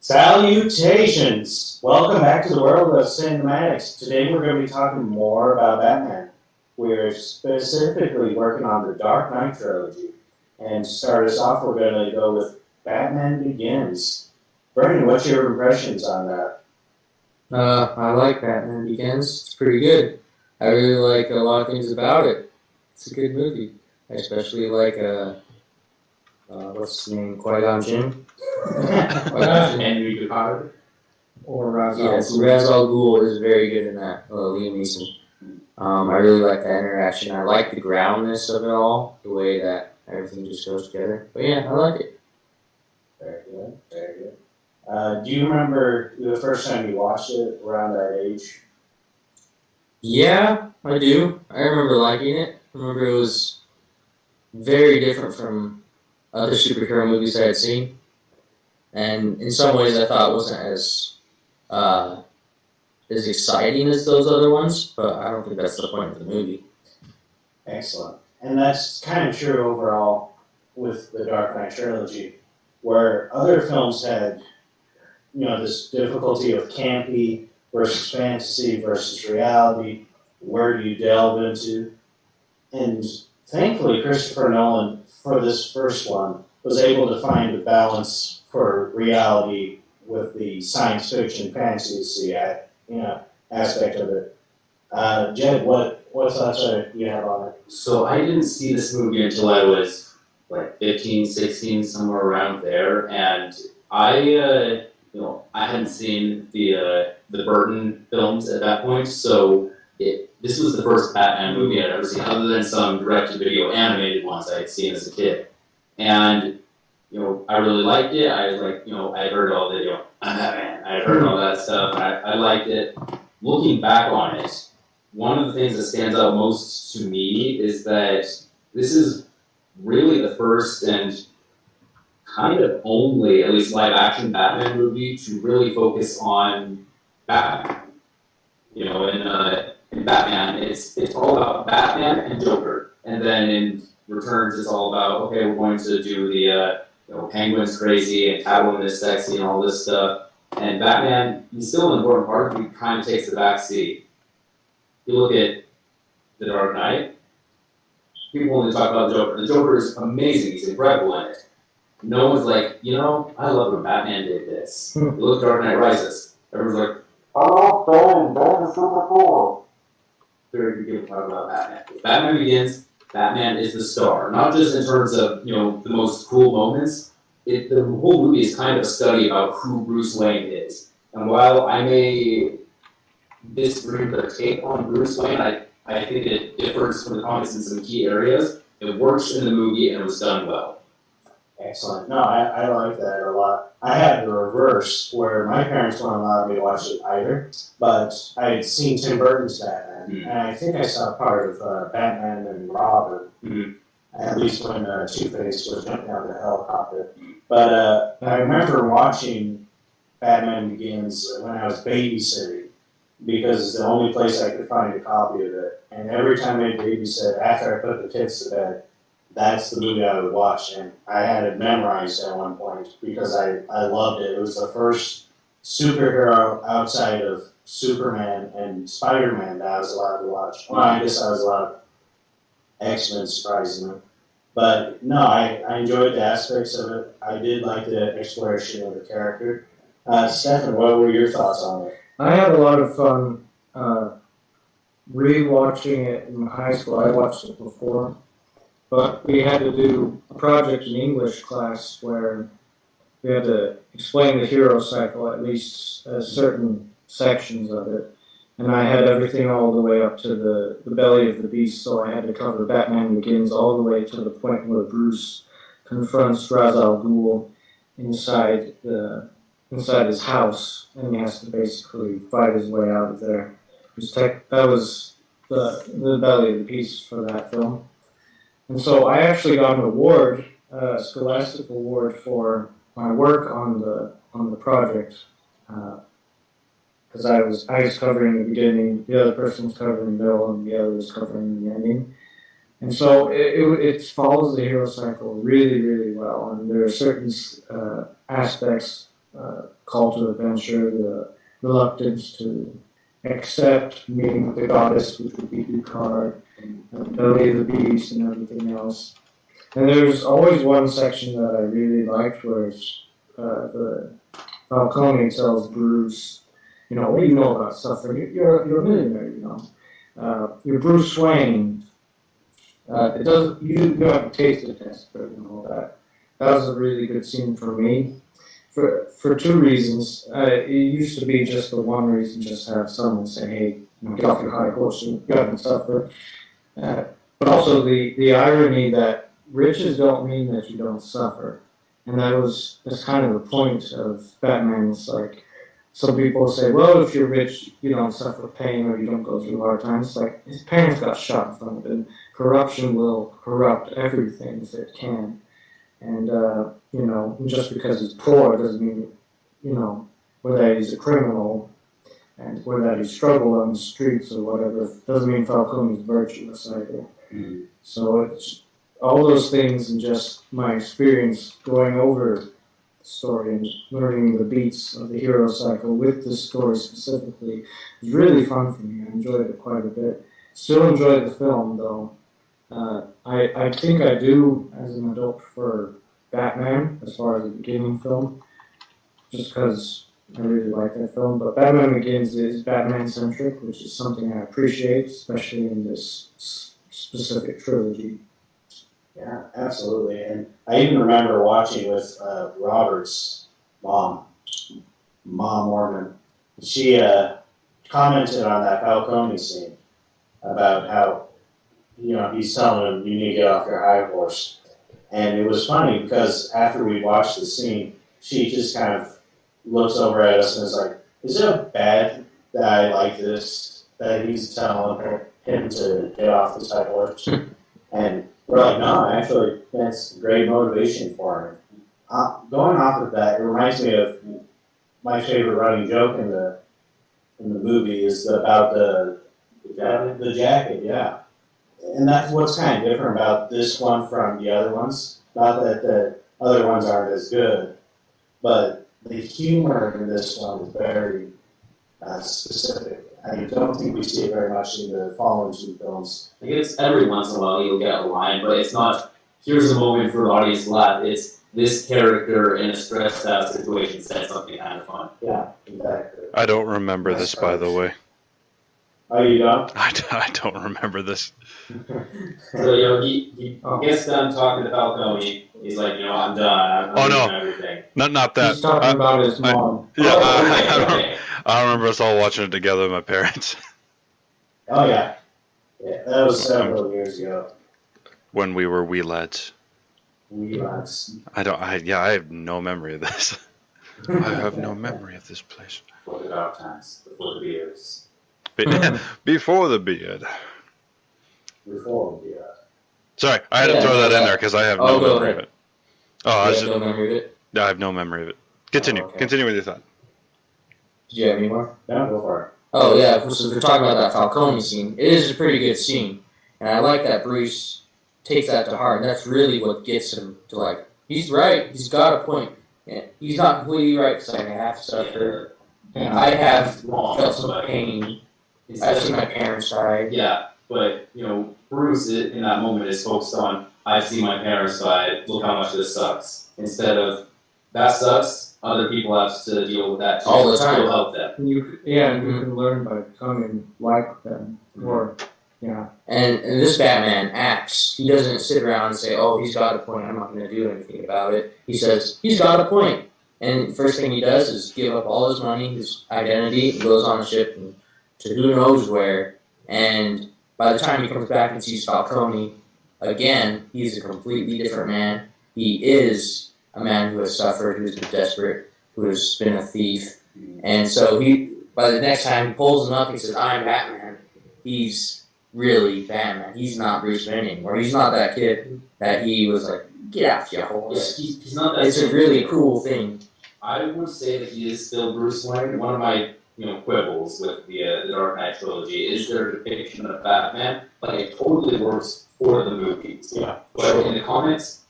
Salutations! Welcome back to the world of cinematics. Today we're going to be talking more about Batman. We're specifically working on the Dark Knight trilogy. And to start us off, we're going to go with Batman Begins. Brandon, what's your impressions on that? I like Batman Begins. It's pretty good. I really like a lot of things about it. It's a good movie. I especially like, what's his name? Qui-Gon Jinn? Henry Ducard. Or Ra's al Ghul. Ra's al Ghul is very good in that. Liam Neeson. I really like that interaction. I like the groundness of it all, the way that everything just goes together. But yeah, I like it. Very good, very good. Do you remember the first time you watched it around that age? Yeah, I do. I remember liking it. I remember it was very different from other superhero movies I had seen. And in some ways I thought it wasn't as exciting as those other ones, but I don't think that's the point of the movie. Excellent. And that's kind of true overall with the Dark Knight trilogy, where other films had, this difficulty of campy versus fantasy versus reality. Where do you delve into? And thankfully, Christopher Nolan, for this first one, was able to find a balance for reality with the science fiction fantasy, aspect of it. Jed, what thoughts do you have on it? So I didn't see this movie until I was like 15, 16, somewhere around there, and I hadn't seen the Burton films at that point, so this was the first Batman movie I'd ever seen, other than some direct-to-video animated ones I had seen as a kid. And, I really liked it. I heard all the, I'm Batman. I heard all that stuff, and I liked it. Looking back on it, one of the things that stands out most to me is that this is really the first and kind of only, at least live-action Batman movie to really focus on Batman. In Batman, it's all about Batman and Joker, and then in Returns, it's all about, okay, we're going to do the Penguin's crazy and Catwoman is sexy and all this stuff. And Batman, he's still an important part, but he kind of takes the back seat. You look at The Dark Knight, people only talk about the Joker. The Joker is amazing. He's incredible in it. No one's like, I love when Batman did this. You look at Dark Knight Rises. Everyone's like, oh, Batman is super cool. Very few people talk about Batman. If Batman Begins, Batman is the star. Not just in terms of, the most cool moments. The whole movie is kind of a study about who Bruce Wayne is. And while I may disagree with their take on Bruce Wayne, I think it differs from the comics in some key areas. It works in the movie and it was done well. Excellent. No, I like that a lot. I had the reverse, where my parents weren't allowed me to watch it either, but I had seen Tim Burton's Batman, and I think I saw part of Batman and Robin, at least when Two-Face was jumping out of the helicopter. But I remember watching Batman Begins when I was babysitting, because it's the only place I could find a copy of it. And every time I babysit, after I put the kids to bed, that's the movie I would watch. And I had it memorized at one point because I loved it. It was the first superhero outside of Superman and Spider-Man that I was allowed to watch. Well, I guess I was allowed X-Men, surprisingly. But no, I enjoyed the aspects of it. I did like the exploration of the character. Stefan, what were your thoughts on it? I had a lot of fun rewatching it in high school. I watched it before, but we had to do a project in English class where we had to explain the hero cycle, at least certain sections of it. And I had everything all the way up to the belly of the beast, so I had to cover Batman Begins all the way to the point where Bruce confronts Ra's al Ghul inside his house, and he has to basically fight his way out of there. That was the belly of the beast for that film. And so I actually got an award, a Scholastic Award, for my work on the project, because I was covering the beginning, the other person was covering the middle, and the other was covering the ending. And so it follows the hero cycle really, really well, and there are certain aspects call to adventure, the reluctance to accept meeting with the goddess, which would be Ducard, and Belly of the Beast and everything else. And there's always one section that I really liked where it's, the Falcone tells Bruce, what do you know about suffering? You're a millionaire, you're Bruce Wayne. It doesn't. You have to taste the test for it and all that. That was a really good scene for me, for two reasons. It used to be just the one reason, just have someone say, "Hey, get off your high horse and go and suffer." But also the irony that riches don't mean that you don't suffer, and that's kind of the point of Batman's. Like, some people say, well, if you're rich, you don't suffer pain or you don't go through hard times. Like, his parents got shot in front of him. Corruption will corrupt everything if it can. And, just because he's poor doesn't mean, or that he's a criminal or that he struggled on the streets or whatever, doesn't mean Falcone's virtuous either. Mm-hmm. So it's all those things, and just my experience going over story and learning the beats of the hero cycle with this story specifically was really fun for me. I enjoyed it quite a bit. Still enjoy the film though. I think I do, as an adult, prefer Batman as far as the beginning film, just because I really like that film. But Batman Begins is Batman-centric, which is something I appreciate, especially in this specific trilogy. Yeah, absolutely. And I even remember watching with Robert's mom, Mormon. She commented on that Falcone scene about how, he's telling him, you need to get off your high horse. And it was funny because after we watched the scene, she just kind of looks over at us and is like, is it bad that I like this, that he's telling him to get off this high horse? And we're like, no, actually, that's great motivation for him. Going off of that, it reminds me of my favorite running joke in the movie is about the jacket, yeah. And that's what's kind of different about this one from the other ones. Not that the other ones aren't as good, but the humor in this one is very specific. I don't think we see it very much in the following two films. I guess every once in a while you'll get a line, but it's not, here's a moment for the audience to laugh. It's this character in a stressed out situation said something kind of fun. Yeah, exactly. I don't remember this, by the way. Oh, you don't? I don't remember this. So, he gets done talking to Falcone. He's like, I'm done. I'm doing everything. Not that. He's talking about his mom. I remember us all watching it together with my parents. Oh, yeah. Yeah, that was several years ago. When we were wee lads. Wee lads. I have no memory of this. I have no memory of this place. Before the dark times, before the beers. Before the beard. Before the beard. Sorry, I had to throw that in there because I have no memory of it. Oh, I no memory of it? I have no memory of it. Continue. Okay. Continue with your thought. Do you have any more? No, go for it. Oh yeah, so we're talking about that Falcone scene. It is a pretty good scene, and I like that Bruce takes that to heart. And that's really what gets him to like. He's right. He's got a point. He's not completely right because I have suffered. I have felt some pain. I've seen my parents die. Yeah, but Bruce in that moment is focused on, I've seen my parents die. Look how much this sucks. Instead of that sucks, other people have to deal with that too. All the time. It'll help them. You can learn by becoming like them, or And this Batman acts. He doesn't sit around and say, "Oh, he's got a point. I'm not going to do anything about it." He says, "He's got a point." And the first thing he does is give up all his money, his identity, and goes on a ship and to who knows where. And by the time he comes back and sees Falcone again, he's a completely different man. He is a man who has suffered, who has been desperate, who has been a thief. And so by the next time he pulls him up, he says, "I'm Batman." He's really Batman. He's not Bruce Wayne anymore. He's not that kid that he was like, "Get off your horse." Yeah, he's not that. It's a really cool thing. I would say that he is still Bruce Wayne. One of my quibbles with the Dark Knight trilogy is their depiction of Batman, but it totally works for the movies. Yeah. But in the comics,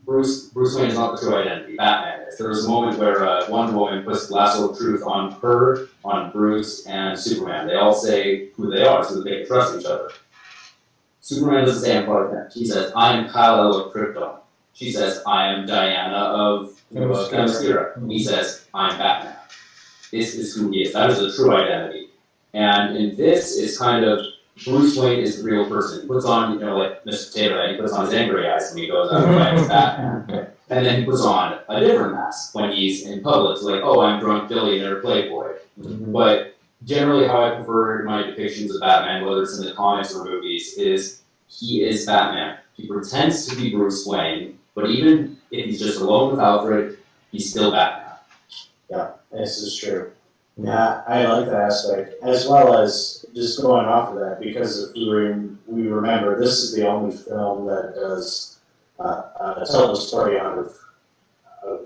Bruce Wayne is not the true identity. Batman is. There was a moment where one woman puts the lasso of truth on her, on Bruce, and Superman. They all say who they are so that they can trust each other. Superman doesn't say I'm part of that. He says, I am Kal-El of Krypton. She says, I am Diana of Themyscira. He says, I'm Batman. This is who he is. That is the true identity. And in this is kind of, Bruce Wayne is the real person. He puts on, like Mr. Taylor, he puts on his angry eyes when he goes out and fights Batman. And then he puts on a different mask when he's in public. It's like, oh, I'm drunk billionaire playboy. But generally how I prefer my depictions of Batman, whether it's in the comics or movies, is he is Batman. He pretends to be Bruce Wayne, but even if he's just alone with Alfred, he's still Batman. Yeah, this is true. Yeah, I like that aspect, as well as just going off of that, because if we remember, this is the only film that does tell the story out of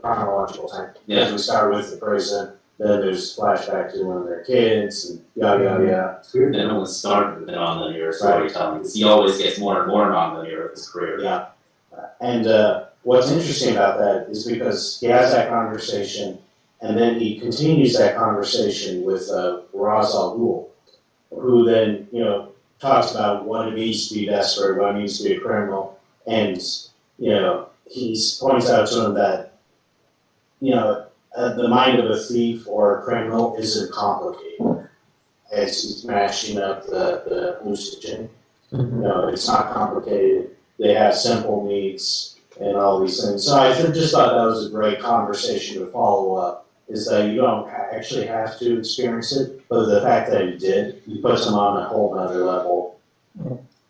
chronological time. Yeah. We start with the present, then there's flashback to when they're kids, and yada yada yada. It's weird that no one started with the non-linear storytelling, because he always gets more and more non-linear with his career. Yeah. And what's interesting about that is because he has that conversation, and then he continues that conversation with Ra's al Ghul, who then, talks about what it means to be desperate, what it means to be a criminal, and, he points out to him that, the mind of a thief or a criminal isn't complicated. As he's mashing up the hallucinogen. It's not complicated. They have simple needs and all these things. So I just thought that was a great conversation to follow up. Is that you don't actually have to experience it, but the fact that you did, puts them on a whole other level.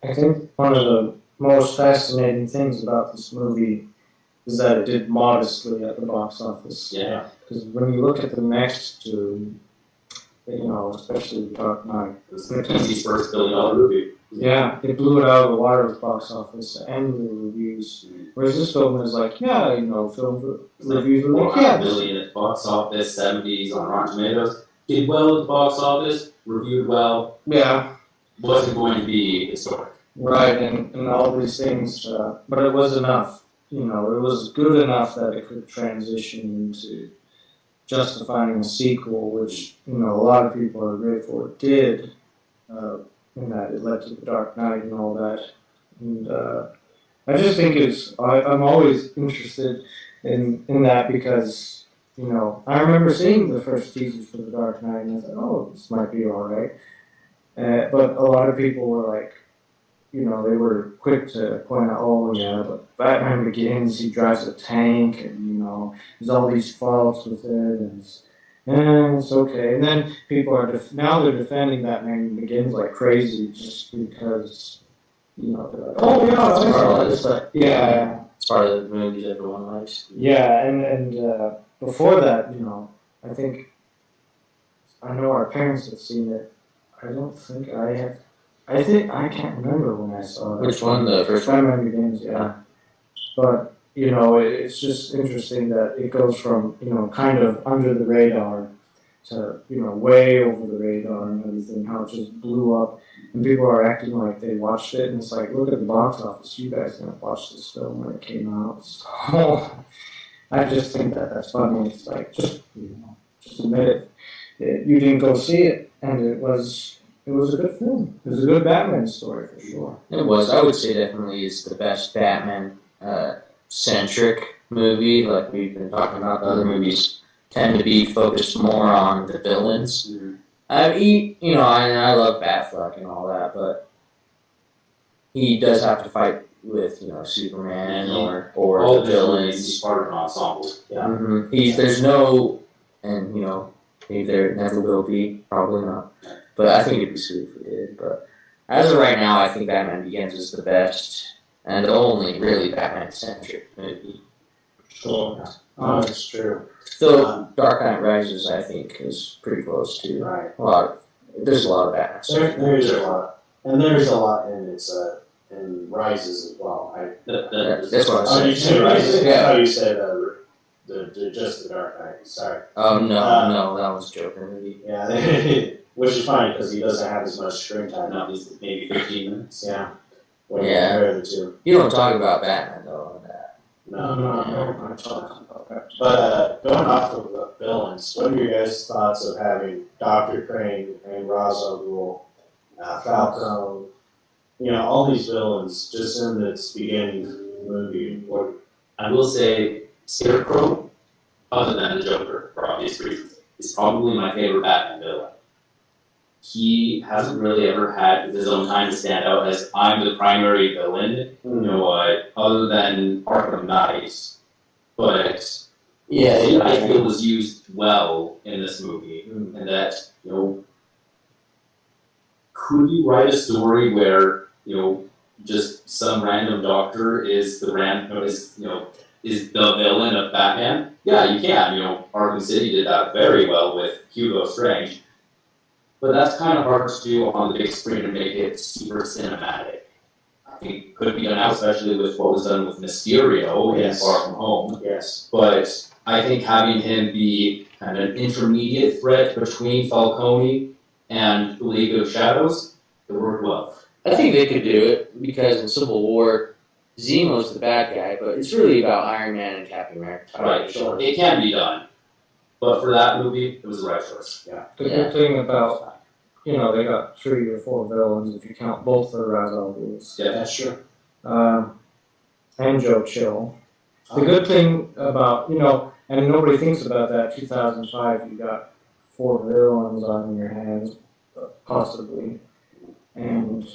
I think one of the most fascinating things about this movie is that it did modestly at the box office. Yeah. Because when you look at the next two, especially Dark Knight, It's the easiest first $1 billion movie. yeah, it blew it out of the water at the box office and the reviews. Whereas this film is like, film reviews were like, $1 billion at box office, 70s on Rotten Tomatoes. Did well at the box office, reviewed well, yeah, wasn't going to be historic. right, and all these things, but it was enough. It was good enough that it could transition into justifying a sequel, which, a lot of people are grateful it did, in that it led to The Dark Knight and all that. And I just think I'm always interested in that because, I remember seeing the first teasers for The Dark Knight and I thought, oh, this might be alright. But a lot of people were like, they were quick to point out, oh yeah, but Batman Begins, he drives a tank, and there's all these faults with it, and it's okay. And then people are now they're defending Batman Begins like crazy just because they're like, oh yeah, It's part of this, yeah, it's part of the movies everyone likes. yeah, and before that, I think I know our parents have seen it. I don't think I have. I can't remember when I saw it. Which one? The first one? Batman Begins, yeah. But, it's just interesting that it goes from, kind of under the radar to, way over the radar and everything, how it just blew up. And people are acting like they watched it, and it's like, look at the box office. You guys didn't watch this film when it came out. So, I just think that's funny. It's like, just admit it. You didn't go see it, and it was a good film. It was a good Batman story for sure. It was. I would say definitely is the best Batman centric movie. Like we've been talking about, the other movies tend to be focused more on the villains. Mm-hmm. I love Batfleck and all that, but he does have to fight with Superman or All the the villains. He's part of an ensemble. Yeah. Mm-hmm. There's no, and maybe there never will be, probably not. But I think it'd be sweet if we did. But as of right now, I think Batman Begins is the best and the only really Batman-centric movie. Sure. Oh, it's true. So Dark Knight Rises, I think, is pretty close to Right. There's a lot of Batman. There's a lot. And there's a lot in its in Rises as well. That's what I Oh, you said. said Rises? Yeah. I thought you said just the Dark Knight. Sorry. Oh, no, that was a Joker movie. Yeah, which is funny because he doesn't have as much screen time. No, he's maybe 15 minutes. Yeah. When you Yeah. compare the two. You don't talk about Batman, though, on that. No. I talked about that. But going off of the villains, what are your guys' thoughts of having Dr. Crane and Ra's al Ghul, Falcone, all these villains just in its beginning movie? What, I will say, Scarecrow, other than the Joker, for obvious reasons, is probably my favorite Batman villain. He hasn't really ever had his own time to stand out as I'm the primary villain, other than Arkham Knight. But Yeah, I feel was used well in this movie, and that could you write a story where just some random doctor is the villain of Batman? Yeah, you can. Arkham City did that very well with Hugo Strange. But that's kind of hard to do on the big screen and make it super cinematic. I think it could be done now, especially with what was done with Mysterio in Far From Home. yes. But I think having him be kind of an intermediate threat between Falcone and the League of Shadows, it worked well. I think they could do it because in Civil War, Zemo's the bad guy, but it's really about Iron Man and Captain America. Right, sure. It can be done. But for that movie, it was the right choice. Yeah. The good thing about, they got 3 or 4 villains if you count both the Ra's al Ghuls. Yeah, That's true. And Joe Chill. The good thing about, and nobody thinks about that, 2005, you got 4 villains on your hands, possibly. And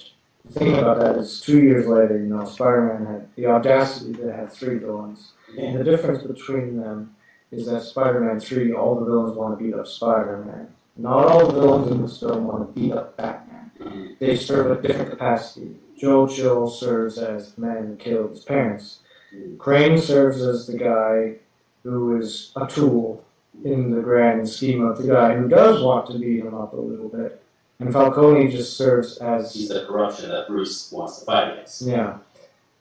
the thing about that is 2 years later, Spider-Man had the audacity to have 3 villains. And the difference between them is that Spider-Man 3, all the villains want to beat up Spider-Man. Not all the villains in this film want to beat up Batman. They serve a different capacity. Joe Chill serves as the man who killed his parents. Crane serves as the guy who is a tool in the grand scheme of the guy who does want to beat him up a little bit. And Falcone just serves as... he's the corruption that Bruce wants to fight against. Yeah.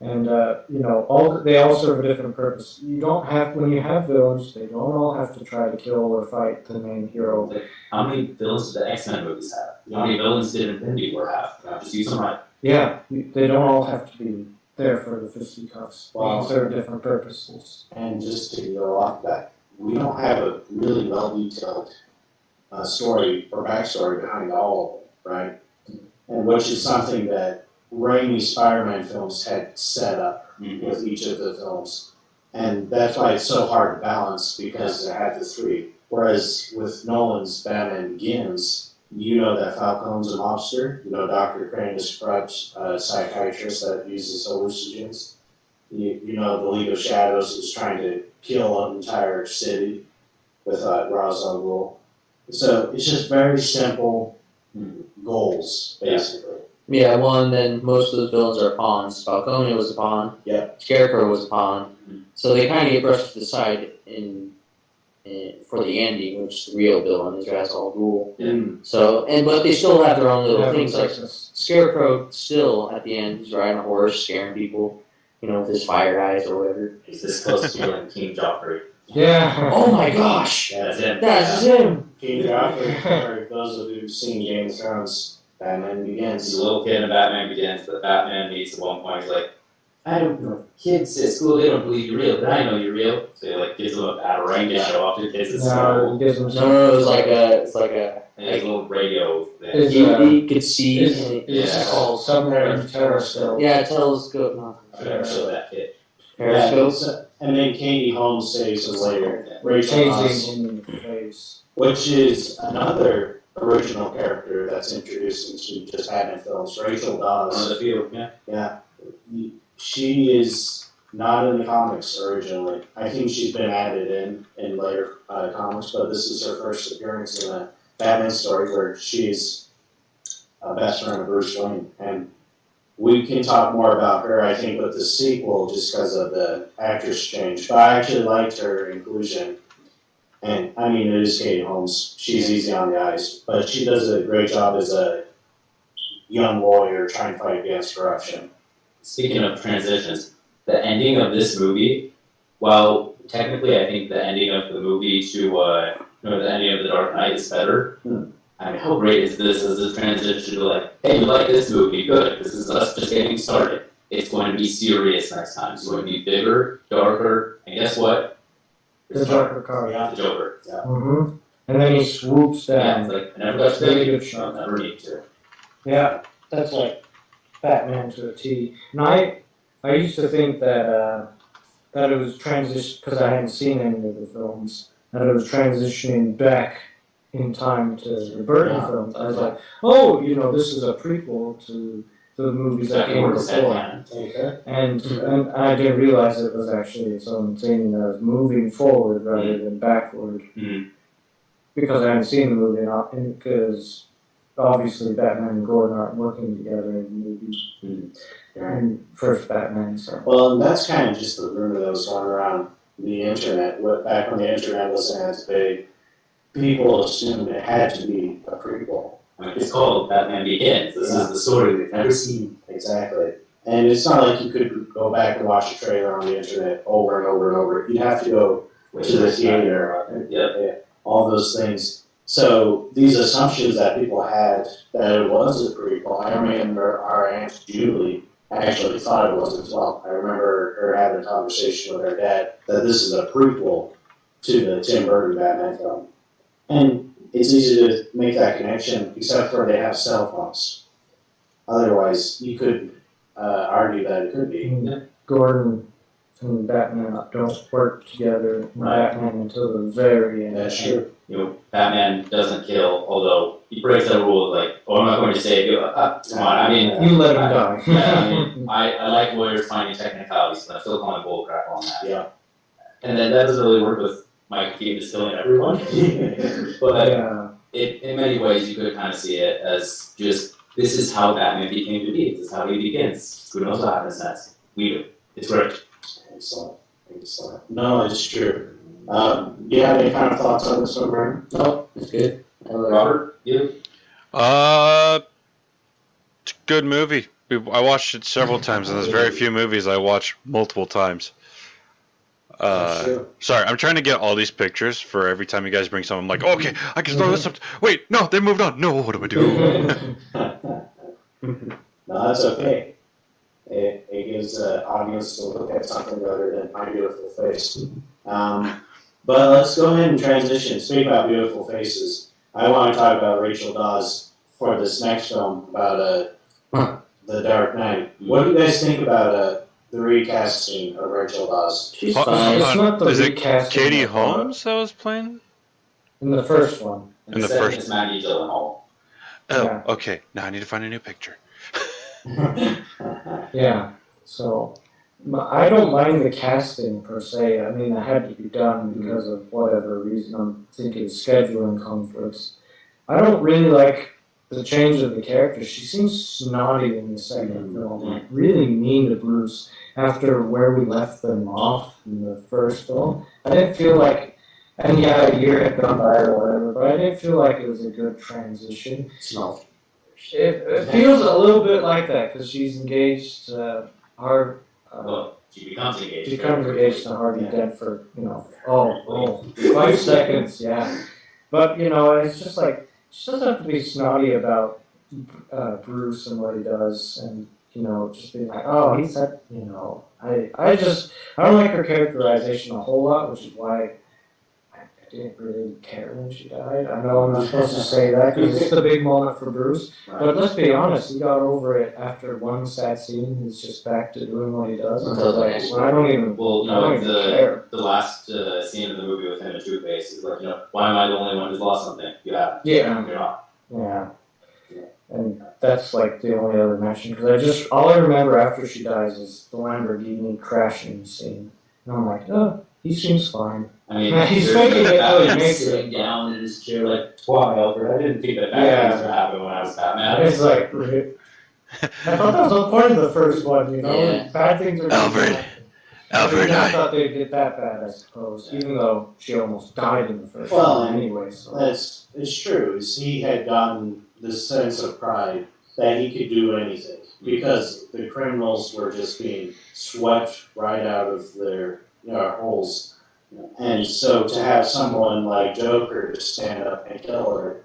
And, they all serve a different purpose. You don't have, when you have villains, they don't all have to try to kill or fight the main hero. Like, how many villains did the X-Men movies have? How many villains did Infinity War have? Just use them right. Yeah, they don't all have to be there for the fisticuffs. Wow. They serve different purposes. And just to go off that, we don't have a really well-detailed story or backstory behind all of it, right? And which is something that Raimi Spider-Man films had set up with each of the films. And that's why it's so hard to balance, because it had the 3. Whereas with Nolan's Batman Begins, that Falcone's a mobster. Dr. Crane is a corrupt psychiatrist that uses hallucinogens. The League of Shadows is trying to kill an entire city with Ra's al Ghul. So it's just very simple goals, basically. Yeah, well, and then most of those villains are pawns. Falcone was a pawn. Yep. Scarecrow was a pawn. So they kind of get brushed to the side for the ending, which the real villain is Ra's al Ghul. Yeah. So, but they still have their own little Yeah, things. Like Scarecrow still at the end is riding a horse, scaring people, with his fire eyes or whatever. He's this close to killing King Joffrey. Yeah. Oh my gosh, That's him. that's him. King Joffrey, for those of you who've seen Game of Thrones, Batman He's Begins. a little kid in Batman Begins, but Batman meets at one point. He's like, I don't know. Kids at school, they don't believe you're real, but I know you're real. So he gives them a batarang to show off to the kids at school. No, it's like a And his little radio thing. Is- he could see. It's called Submarine Telescope. Yeah, telescope. No. I never showed that kid. Periscope. And then Katie Holmes saves him later. Rachel Changing Haas, in the face. which is another original character that's introduced into just Batman films. Rachel On Dawes. the field, yeah. Yeah. She is not in the comics originally. I think she's been added in later comics, but this is her first appearance in a Batman story where she's a best friend of Bruce Wayne. And we can talk more about her, I think, with the sequel just because of the actress change. But I actually liked her inclusion. And, I mean, it is Katie Holmes. She's easy on the eyes. But she does a great job as a young lawyer trying to fight against corruption. Speaking of transitions, the ending of this movie, while technically I think the ending of the movie to, the ending of The Dark Knight is better, I mean, how great is this as a transition to like, hey, you like this movie, good, this is us just getting started. it's going to be serious next time. It's going to be bigger, darker, and guess what? The Joker card. Yeah. The Joker. Yeah. Mm-hmm. And then he swoops Yeah, down. it's like, I never got to Really do good it. shot. Never need to. Yeah, that's like Batman to a T. And I used to think that that it was transition because I hadn't seen any of the films. That it was transitioning back in time to the Burton films. I was like, oh, this is a prequel to the movies that came before. Okay. And I didn't realize it was actually its own thing that was moving forward rather than backward. Mm-hmm. Because I hadn't seen the movie, and because obviously Batman and Gordon aren't working together in the movie. And first Batman, so. Well, and that's kind of just the rumor that was going around the internet. Back when the internet wasn't as big, people assumed it had to be a prequel. I mean, it's called Batman Begins. This is the story we've never seen. Exactly. And it's not like you could go back and watch a trailer on the internet over and over and over. You'd have to go to the theater. Yeah. All those things. So these assumptions that people had that it was a prequel, I remember our Aunt Julie actually thought it was as well. I remember her having a conversation with her dad that this is a prequel to the Tim Burton Batman film. And it's easy to make that connection, except for they have cell phones. Otherwise, you could argue that it could be. Gordon and Batman don't work together in Batman until the very end. That's true. Batman doesn't kill, although he breaks that rule of like, I'm not going to save you. Come on, I mean, You let him die. I like lawyers finding technicalities, but I'm still calling bullcrap on that. Yeah. And then that doesn't really work with Michael Keaton just killing everyone. But in many ways, you could kind of see it as just, this is how Batman became to be. This is how he begins. Who knows what happens next? We do. It's great. Excellent. No, it's true. Do you have any kind of thoughts on this one, Brian? No, it's good. Robert, you? It's a good movie. I watched it several times, and there's very few movies I watch multiple times. Sorry, I'm trying to get all these pictures for every time you guys bring something. I'm like, okay, I can throw this up. Wait, no, they moved on. No, what do I do? No, that's okay. It gives the audience to look at something rather than my beautiful face. But let's go ahead and transition. Speak about beautiful faces. I want to talk about Rachel Dawes for this next film about The Dark Knight. What do you guys think about the recasting of Rachel Dawes? She's fine. It's not the Is it recasting Katie of one. Holmes that was playing? In the first one. In the second first- is Maggie Gyllenhaal. Oh, Yeah. okay. Now I need to find a new picture. Yeah, so I don't mind the casting per se. I mean, it had to be done because of whatever reason. I'm thinking scheduling conflicts. I don't really like the change of the character. She seems snotty in the second film, like really mean to Bruce after where we left them off in the first film. I didn't feel like, and yeah, a year had gone by or whatever, but I didn't feel like it was a good transition. Smell. It feels a little bit like that because she's engaged to Well, she becomes engaged. she becomes engaged to Harvey Dent for 5 seconds, yeah. But it's just like she doesn't have to be snotty about Bruce and what he does, and just being like, oh, he said, I don't like her characterization a whole lot, which is why I didn't really care when she died. I know I'm not supposed to say that because it's the big moment for Bruce. But let's be honest, he got over it after one sad scene. He's just back to doing what he does. And I don't even, Well, I don't even care. the last scene of the movie with him and Two-Face is like, why am I the only one who's lost something? You haven't. Yeah. You're not. Yeah. And that's like the only other mention because all I remember after she dies is the Lamborghini crashing scene. And I'm like, oh, he seems fine. I mean, He's there's faking it till he Batman makes sitting it. down in his chair like, why, Alfred? I didn't think that bad things would happen when I was Batman. It's like, I thought that was the point of the first one, Yeah. Bad things are Alfred. Alfred, I thought they'd get that bad, I suppose, even though she almost died in the first Well, one anyway. So. It's true. He had gotten this sense of pride that he could do anything because the criminals were just being swept right out of their holes. And so to have someone like Joker to stand up and kill her,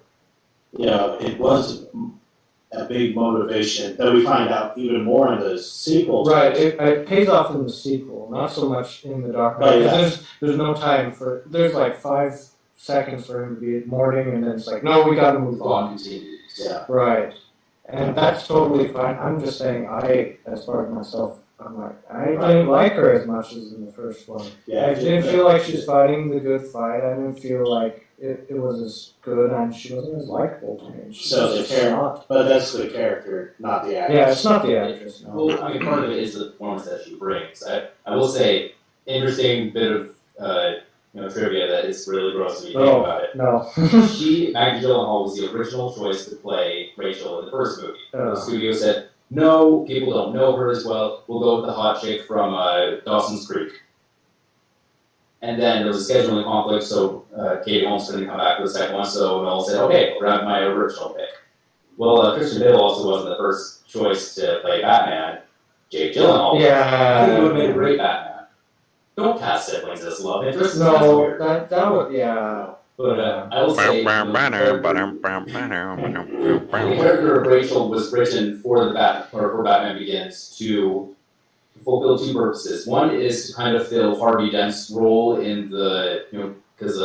it was a big motivation that we find out even more in the sequel. Right, it pays off in the sequel, not so much in the Dark Knight. Oh, yeah. There's no time for. There's like 5 seconds for him to be mourning, and then it's like, no, we got to move Plot on. continues. Yeah. Right, and that's totally fine. I'm just saying, as far as myself, I'm like, I didn't like her as much as in the first one. Yeah. I didn't feel like she's fighting the good fight. I didn't feel like it was as good, and she wasn't as likable to me. So the character, but that's the character, not the actor. Yeah, it's not the actress. No. Well, I mean, part of it is the performance that she brings. I will say, interesting bit of trivia that is really gross when you think about it. No. Maggie Gyllenhaal was the original choice to play Rachel in the first movie. Oh. The studio said, no, people don't know her as well. We'll go with the hot chick from Dawson's Creek. And then there was a scheduling conflict, so Katie Holmes couldn't come back for the second one, so Noel said, okay, we'll grab my original pick. Well, Christian Bale also wasn't the first choice to play Batman. Jake Gyllenhaal. I think he would have made a great Batman. Don't cast siblings as love interests. No, that would, yeah. But I will say, the character of Rachel was written for Batman Begins to fulfill 2 purposes. One is to kind of fill Harvey Dent's role in the, because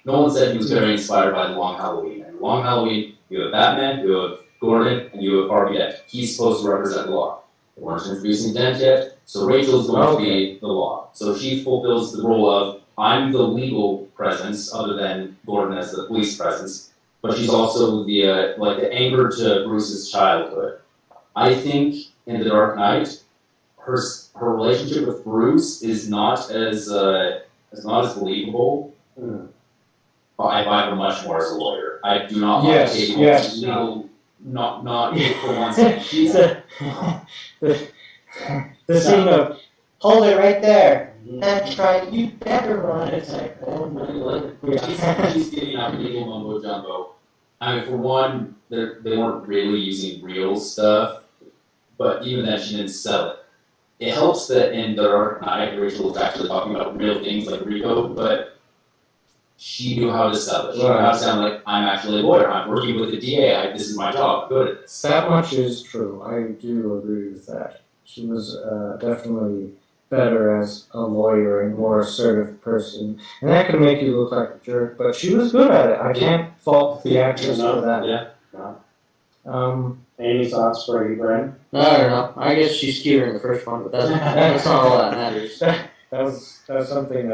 Nolan said he was very inspired by The Long Halloween. And Long Halloween, you have Batman, you have Gordon, and you have Harvey Dent. He's supposed to represent the law. They weren't introducing Dent yet, so Rachel's going to be the law. So she fulfills the role of, I'm the legal presence, other than Gordon as the police presence, but she's also the anger to Bruce's childhood. I think in The Dark Knight, her relationship with Bruce is not as believable. But I buy her much more as a lawyer. I do not like Katie Holmes' legal, not for one second. She's the scene of hold it right there. That's right, you better run. It's like, oh my lord. She's getting out legal mumbo jumbo. I mean, for one, they weren't really using real stuff, but even then, she didn't sell it. It helps that in The Dark Knight, Rachel was actually talking about real things like Rico, but she knew how to sell it. She knew how to sound like, I'm actually a lawyer. I'm working with the DA. This is my job. I'm good at this. That much is true. I do agree with that. She was definitely better as a lawyer and more assertive person. And that can make you look like a jerk, but she was good at it. I can't fault the actress for that. Yeah. Any thoughts for you, Brent? I don't know. I guess she's cuter in the first one, but that's not all that matters. That was something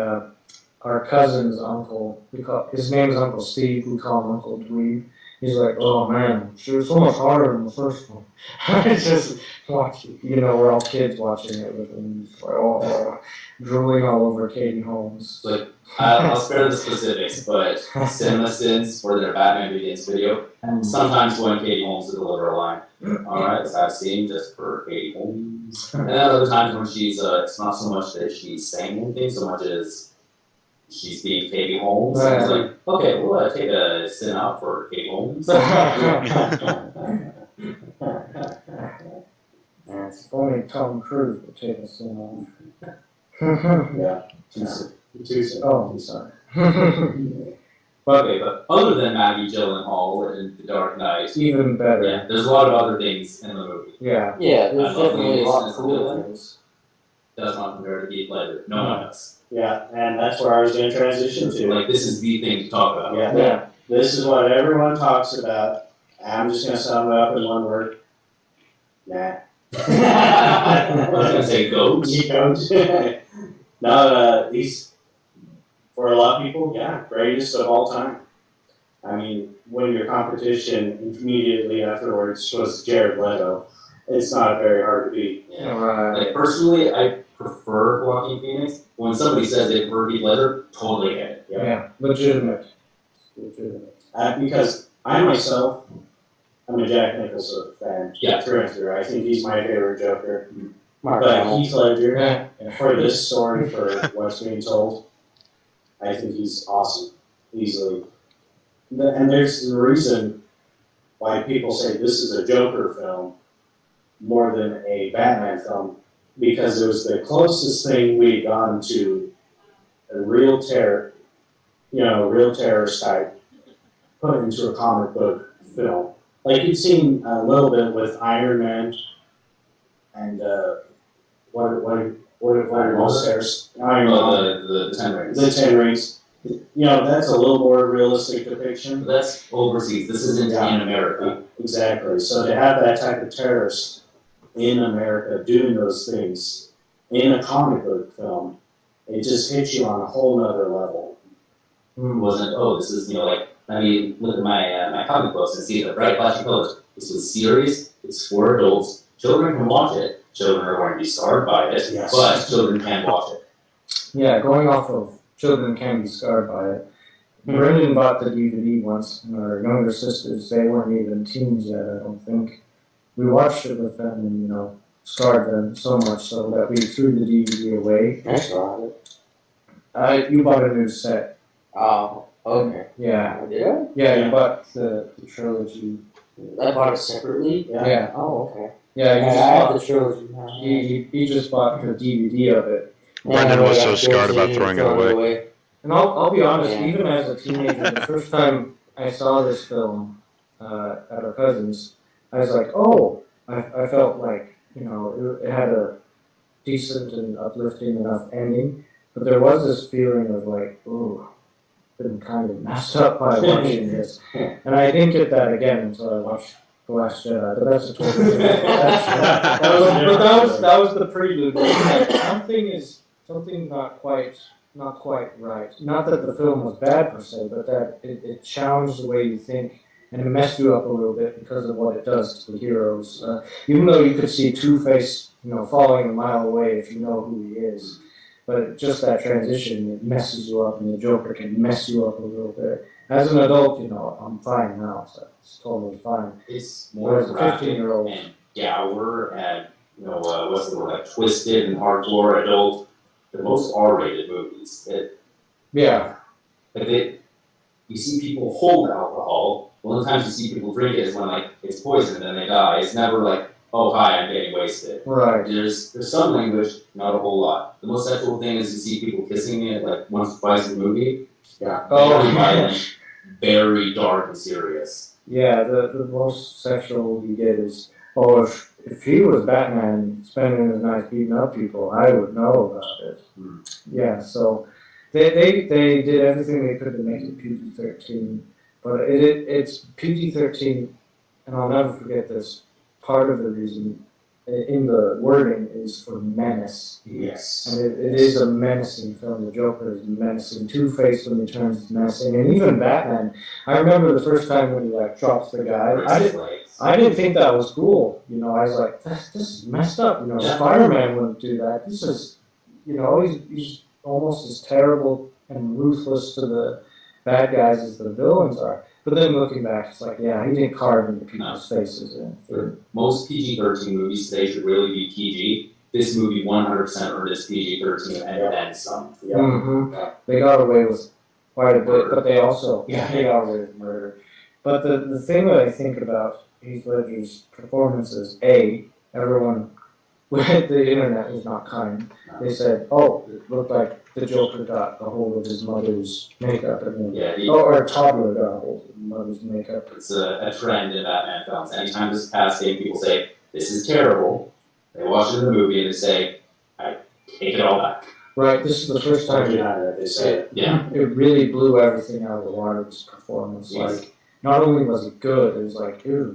our cousin's uncle, his name is Uncle Steve, we call him Uncle Dweeb. He's like, oh man, she was so much harder in the first one. I just watching, we're all kids watching it with him, like, drooling all over Katie Holmes. Like, I'll spare the specifics, but CinemaSins for their Batman Begins video, sometimes when Katie Holmes will deliver a line, alright, let's have a scene just for Katie Holmes. And then other times when she's, it's not so much that she's saying anything, so much as she's being Katie Holmes. Right. It's like, okay, we'll take a sin out for Katie Holmes. If only Tom Cruise would take us in off. Yeah. Too soon. Oh, I'm sorry. But other than Maggie Gyllenhaal in The Dark Knight, Even better. yeah, there's a lot of other things in the movie. Yeah. Yeah, I there's love definitely a movies lot and of cool things. Does not compare to Heath Ledger. No one does. Yeah, and that's where I was going to transition to. Like, this is the thing to talk about. Yeah. This is what everyone talks about. I'm just going to sum it up in one word. Nah. I was going to say goat. You don't. No, he's, for a lot of people, greatest of all time. I mean, when your competition immediately afterwards was Jared Leto, it's not very hard to beat. Yeah. Right. Like, personally, I prefer Joaquin Phoenix. When somebody says they prefer Heath Ledger, totally get it. Yeah. Legitimate. Because I myself, I'm a Jack Nicholson fan. Yeah. Through and through. I think he's my favorite Joker. Mark But Hamill. Heath Ledger, Yeah. for this story, for what's being told, I think he's awesome, easily. And there's the reason why people say this is a Joker film more than a Batman film, because it was the closest thing we had gotten to a real terrorist type put into a comic book film. like you've seen a little bit with Iron Man and what are those stairs? Iron Man. The 10 rings. The 10 rings. You know, that's a little more realistic depiction. But that's overseas. This isn't in America. Exactly. So to have that type of terrorist in America doing those things in a comic book film, it just hits you on a whole nother level. It wasn't, oh, this is, like, I mean, look at my comic books and see the bright flashing colors. This was serious. It's for adults. Children can watch it. Children are going to be scarred by it, Yes. but children can watch it. Yeah, going off of children can be scarred by it. Brendan bought the DVD once, and our younger sisters, they weren't even teens yet, I don't think. We watched it with them and, scarred them so much so that we threw the DVD away. That's right. You bought a new set. Oh, okay. Yeah. Yeah? Yeah, you bought the trilogy. I bought it separately? Yeah. Oh, okay. Yeah, you I just have bought the trilogy now. he just bought the DVD of it. Brendan was so scarred about throwing it away. And I'll be honest, Yeah. even as a teenager, the first time I saw this film at our cousin's, I was like, oh, I felt like, it had a decent and uplifting enough ending, but there was this feeling of like, ooh, been kind of messed up by watching this. And I didn't get that again until I watched The Last Jedi, but that's a totally different that was the prelude. Like, something not quite right. Not that the film was bad per se, but that it challenged the way you think, and it messed you up a little bit because of what it does to the heroes. Even though you could see Two-Face, falling a mile away if you know who he is, but just that transition, it messes you up, and the Joker can mess you up a little bit. As an adult, I'm fine now, so it's totally fine. It's more As a 15-year-old. and dour and, what's the word, like twisted and hardcore adult. The most R-rated movies. Yeah. You see people hold alcohol. One of the times you see people drink it is when it's poison and they die. It's never like, oh hi, I'm getting wasted. Right. There's some language, not a whole lot. The most sexual thing is you see people kissing it once or twice in the movie. Yeah. Very violent, very dark and serious. Yeah, the most sexual you get is, if he was Batman spending his night beating up people, I would know about it. Yeah, so they did everything they could to make it PG-13, but it's PG-13, and I'll never forget this. Part of the reason in the wording is for menace. Yes. And it is a menacing film. The Joker is menacing. Two-Face when he turns is menacing. And even Batman. I remember the first time when he drops the guy. I didn't think that was cool. I was like, this is messed up. Spider-Man wouldn't do that. This is, he's almost as terrible and ruthless to the bad guys as the villains are. But then looking back, it's like, yeah, he didn't carve into people's faces. Most PG-13 movies today should really be PG. This movie 100% earned its PG-13 and then some. Yeah. Mm-hmm. They got away with quite a bit, but they also they got away with murder. But the thing that I think about Heath Ledger's performance is, everyone with the internet was not kind. They said, it looked like the Joker got a hold of his mother's makeup, or a toddler got a hold of his mother's makeup. It's a trend in Batman films. Anytime this is past game, people say, this is terrible. They watch it in the movie and they say, I take it all back. Right, this is the first time They say Yeah. it really blew everything out of the water, this performance. Yes. Like, not only was it good, it was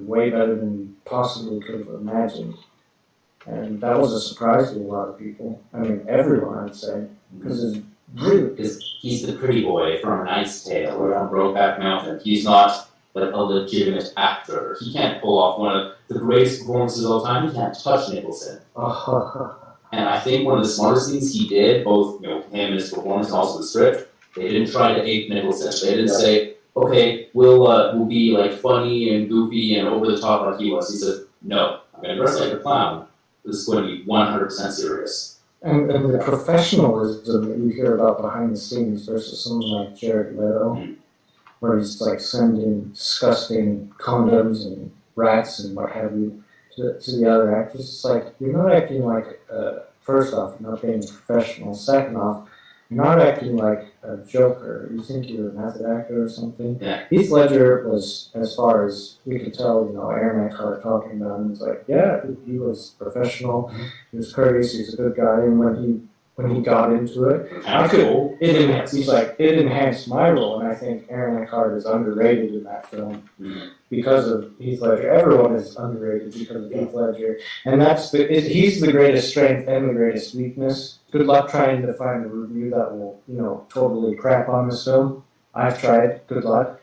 way better than you possibly could have imagined. And that was a surprise to a lot of people. I mean, everyone, I'd say. Because he's the pretty boy from A Knight's Tale or from Brokeback Mountain. He's not a legitimate actor. He can't pull off one of the greatest performances of all time. He can't touch Nicholson. And I think one of the smartest things he did, both him and his performance and also the script, they didn't try to ape Nicholson. They didn't say, okay, we'll be funny and goofy and over the top like he was. He said, no, I'm going to dress like a clown. This is going to be 100% serious. And the professionalism that you hear about behind the scenes versus someone like Jared Leto, where he's sending disgusting condoms and rats and what have you to the other actors. It's you're not acting first off, you're not being professional. Second off, you're not acting like a Joker. You think you're a method actor or something. Yeah. Heath Ledger was, as far as we could tell, Aaron Eckhart talking about him, was like, yeah, he was professional. He was courteous. He's a good guy. And when he got into it, it enhanced my role, and I think Aaron Eckhart is underrated in that film because of Heath Ledger. Everyone is underrated because of Heath Ledger, and he's the greatest strength and the greatest weakness. Good luck trying to find a review that will, totally crap on this film. I've tried. Good luck,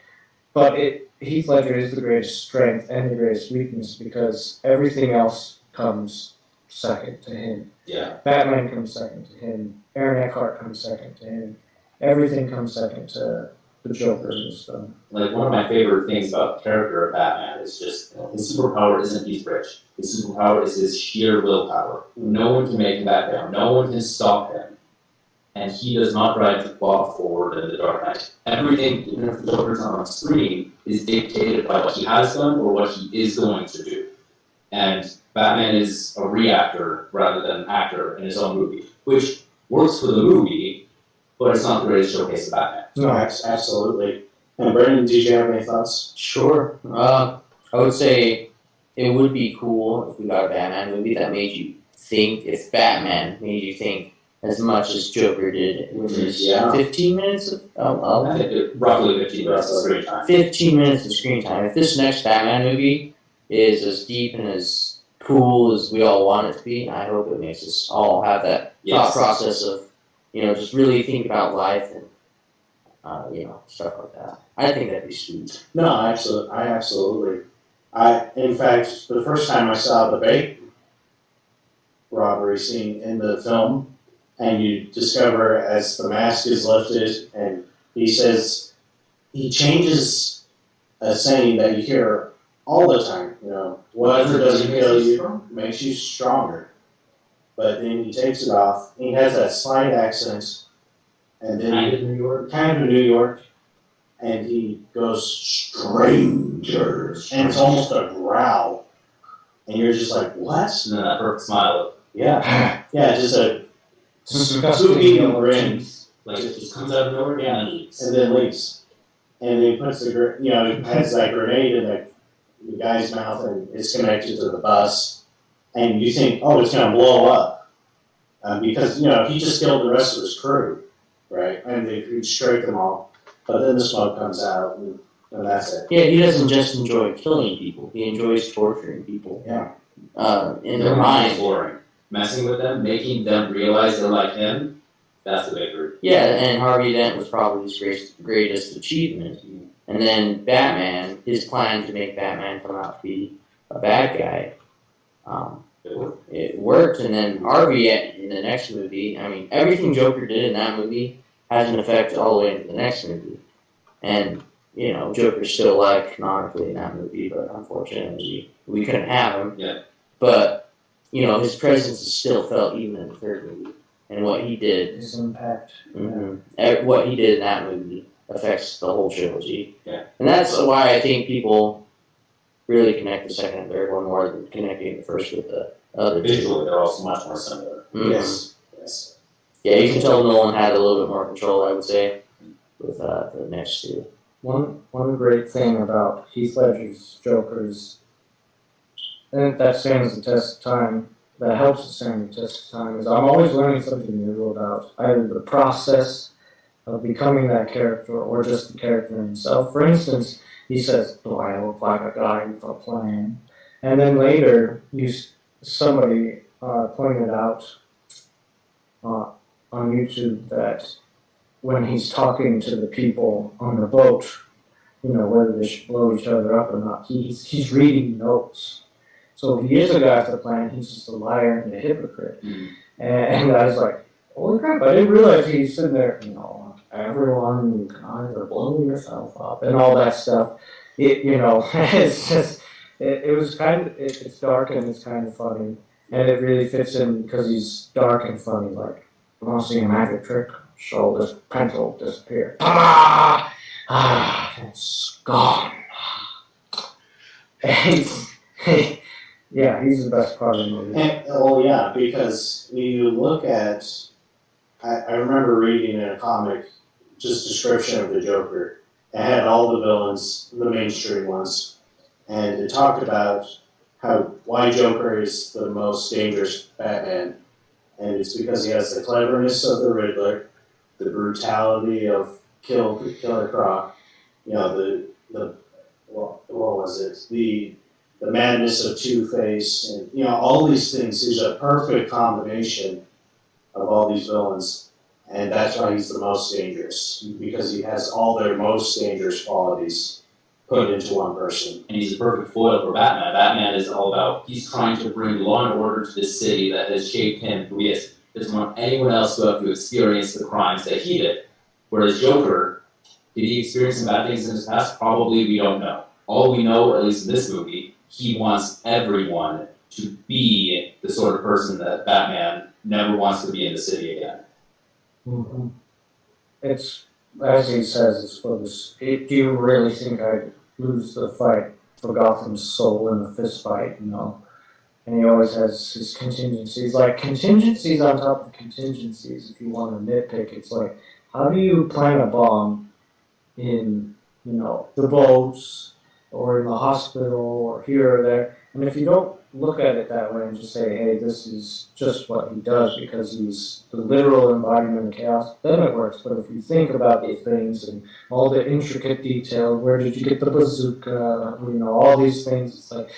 but Heath Ledger is the greatest strength and the greatest weakness because everything else comes second to him. Yeah. Batman comes second to him. Aaron Eckhart comes second to him. Everything comes second to the Joker in this film. Like, one of my favorite things about the character of Batman is just, his superpower isn't he's rich. His superpower is his sheer willpower. No one can make him back down. No one can stop him. And he does not try to walk forward in the Dark Knight. Everything, even if the Joker's not on screen, is dictated by what he has done or what he is going to do. And Batman is a reactor rather than an actor in his own movie, which works for the movie, but it's not the greatest showcase of Batman. No, absolutely. And Brendan, did you have any thoughts? Sure. I would say it would be cool if we got a Batman movie that made you think, if Batman made you think as much as Joker did, which is 15 minutes I think roughly 15 minutes of screen time. 15 minutes of screen time. If this next Batman movie is as deep and as cool as we all want it to be, I hope it makes us all have that thought process of, just really think about life and, stuff like that. I think that'd be sweet. No, absolutely. In fact, the first time I saw the bank robbery scene in the film, and you discover as the mask is lifted, and he changes a saying that you hear all the time, whatever doesn't kill you makes you stronger. But then he takes it off, and he has that slight accent, and then kind of New York, and he goes, strangers, and it's almost a growl, and you're just like, what? And then that perfect smile. Yeah, just a sweeping grin. Like, it just comes out of nowhere and leaves. And then leaves. And then he puts he has that grenade in the guy's mouth, and it's connected to the bus, and you think, oh, it's going to blow up, because he just killed the rest of his crew, right? And he strike them all, but then the smoke comes out, and that's it. Yeah, he doesn't just enjoy killing people; he enjoys torturing people. Yeah, in their mind, exploring, messing with them, making them realize they're like him. That's the victory. Yeah, and Harvey Dent was probably his greatest achievement. And then Batman, his plan to make Batman come out to be a bad guy, it worked. And then Harvey, in the next movie, everything Joker did in that movie has an effect all the way into the next movie. And, Joker's still alive canonically in that movie, but unfortunately we couldn't have him. Yeah. But, his presence is still felt even in the third movie. And what he did, His impact. what he did in that movie affects the whole trilogy. Yeah. And that's why I think people really connect the second and third one more than connecting the first with the other two. Visually, they're also much more similar. Mm-hmm. Yes. Yeah, you can tell Nolan had a little bit more control, I would say, with the next two. One great thing about Heath Ledger's Joker's, and that stands the test of time, that helps to stand the test of time, is I'm always learning something new about either the process of becoming that character or just the character himself. For instance, he says, "Do I look like a guy with a plan?" And then later, somebody pointed out on YouTube that when he's talking to the people on the boat, whether they should blow each other up or not, he's reading notes. So if he is a guy with a plan, he's just a liar and a hypocrite. And I was like, holy crap, I didn't realize he's sitting there, everyone, you can either blow yourself up and all that stuff. It's just, it was it's dark and it's kind of funny. And it really fits in because he's dark and funny. Like, you want to see a magic trick? Show this pencil disappear. It's gone. And yeah, he's the best part of the movie. Because you look at I remember reading in a comic just description of the Joker. It had all the villains, the mainstream ones, and it talked about why Joker is the most dangerous Batman, and it's because he has the cleverness of the Riddler, the brutality of Killer Croc, what was it? The madness of Two-Face, and all these things. He's a perfect combination of all these villains, and that's why he's the most dangerous, because he has all their most dangerous qualities put into one person. And he's a perfect foil for Batman. Batman is all about, he's trying to bring law and order to this city that has shaped him who he is. Doesn't want anyone else to have to experience the crimes that he did. Whereas Joker, did he experience some bad things in his past? Probably we don't know. All we know, at least in this movie, he wants everyone to be the sort of person that Batman never wants to be in the city again. Mm-hmm. It's, as he says, it's for this. Do you really think I'd lose the fight for Gotham's soul in a fist fight, And he always has his contingencies, like contingencies on top of contingencies, if you want to nitpick. It's like, how do you plant a bomb in, the boats, or in the hospital, or here or there? And if you don't look at it that way and just say, hey, this is just what he does because he's the literal embodiment of chaos, then it works. But if you think about the things and all the intricate detail, where did you get the bazooka, all these things, it's like,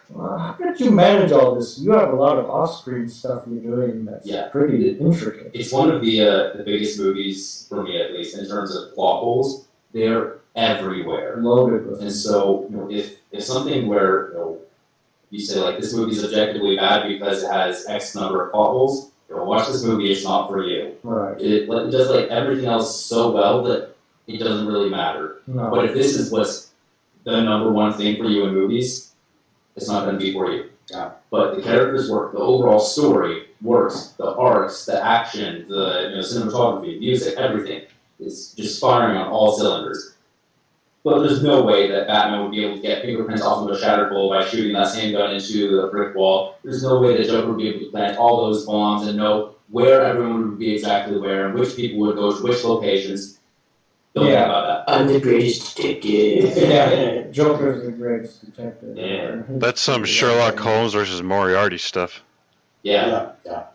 well, how did you manage all this? You have a lot of off-screen stuff you're doing that's pretty intricate. It's one of the biggest movies, for me at least, in terms of plot holes. They're everywhere. Loaded with And so, if something where, you say, like, this movie's objectively bad because it has X number of plot holes, watch this movie, it's not for you. Right. It does, like, everything else so well that it doesn't really matter. No. But if this is what's the number one thing for you in movies, it's not going to be for you. Yeah. But the characters work, the overall story works, the arcs, the action, the cinematography, music, everything is just firing on all cylinders. But there's no way that Batman would be able to get fingerprints off of a shattered bowl by shooting that same gun into a brick wall. There's no way that Joker would be able to plant all those bombs and know where everyone would be exactly where and which people would go to which locations. Don't think about that. I'm the greatest detective. Yeah, Joker's the greatest detective. Yeah. That's some Sherlock Holmes versus Moriarty stuff. Yeah. Yeah,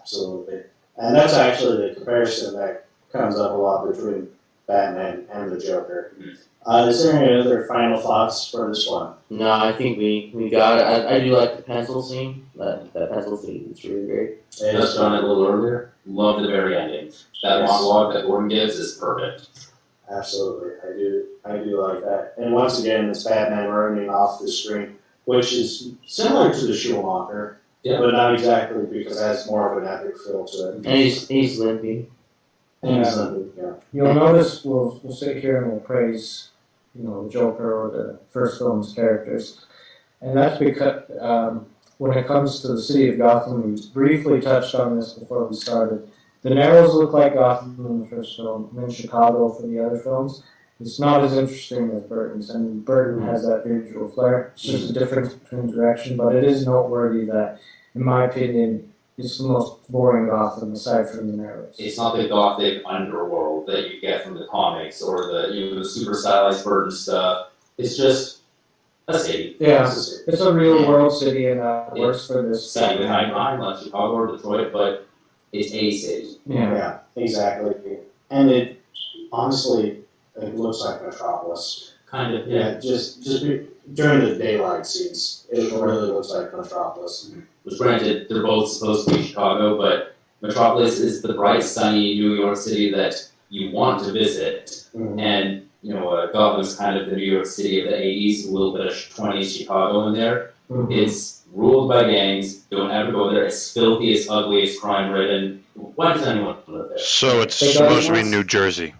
absolutely. And that's actually the comparison that comes up a lot between Batman and the Joker. Is there any other final thoughts for this one? No, I think we got it. I do like the pencil scene. That pencil scene is really great. Touched on it a little earlier. Love the very ending. That monologue that Gordon gives is perfect. Absolutely, I do like that. And once again, it's Batman running off the screen, which is similar to the Schumacher, but not exactly because it has more of an epic feel to it. And he's limping. You'll notice we'll sit here and we'll praise, the Joker or the first film's characters, and that's because when it comes to the city of Gotham, we briefly touched on this before we started. The Narrows look like Gotham in the first film, and then Chicago for the other films. It's not as interesting as Burton's, and Burton has that visual flair. It's just a difference between direction, but it is noteworthy that, in my opinion, it's the most boring Gotham aside from the Narrows. It's not the gothic underworld that you get from the comics or the super stylized Burton stuff. It's just a city. Yeah, it's a real world city, and it works for this. Setting behind crime like Chicago or Detroit, but it's a city. Yeah, exactly. And it honestly, it looks like Metropolis. Kind of, Yeah, just during the daylight scenes, it really looks like Metropolis. Which, granted, they're both supposed to be Chicago, but Metropolis is the bright, sunny New York City that you want to visit. Mm-hmm. And, Gotham's kind of the New York City of the 80s, a little bit of 20s Chicago in there. Mm-hmm. It's ruled by gangs. Don't ever go there. It's filthy, it's ugly, it's crime-ridden. Why does anyone live there? So it's supposed to be New Jersey.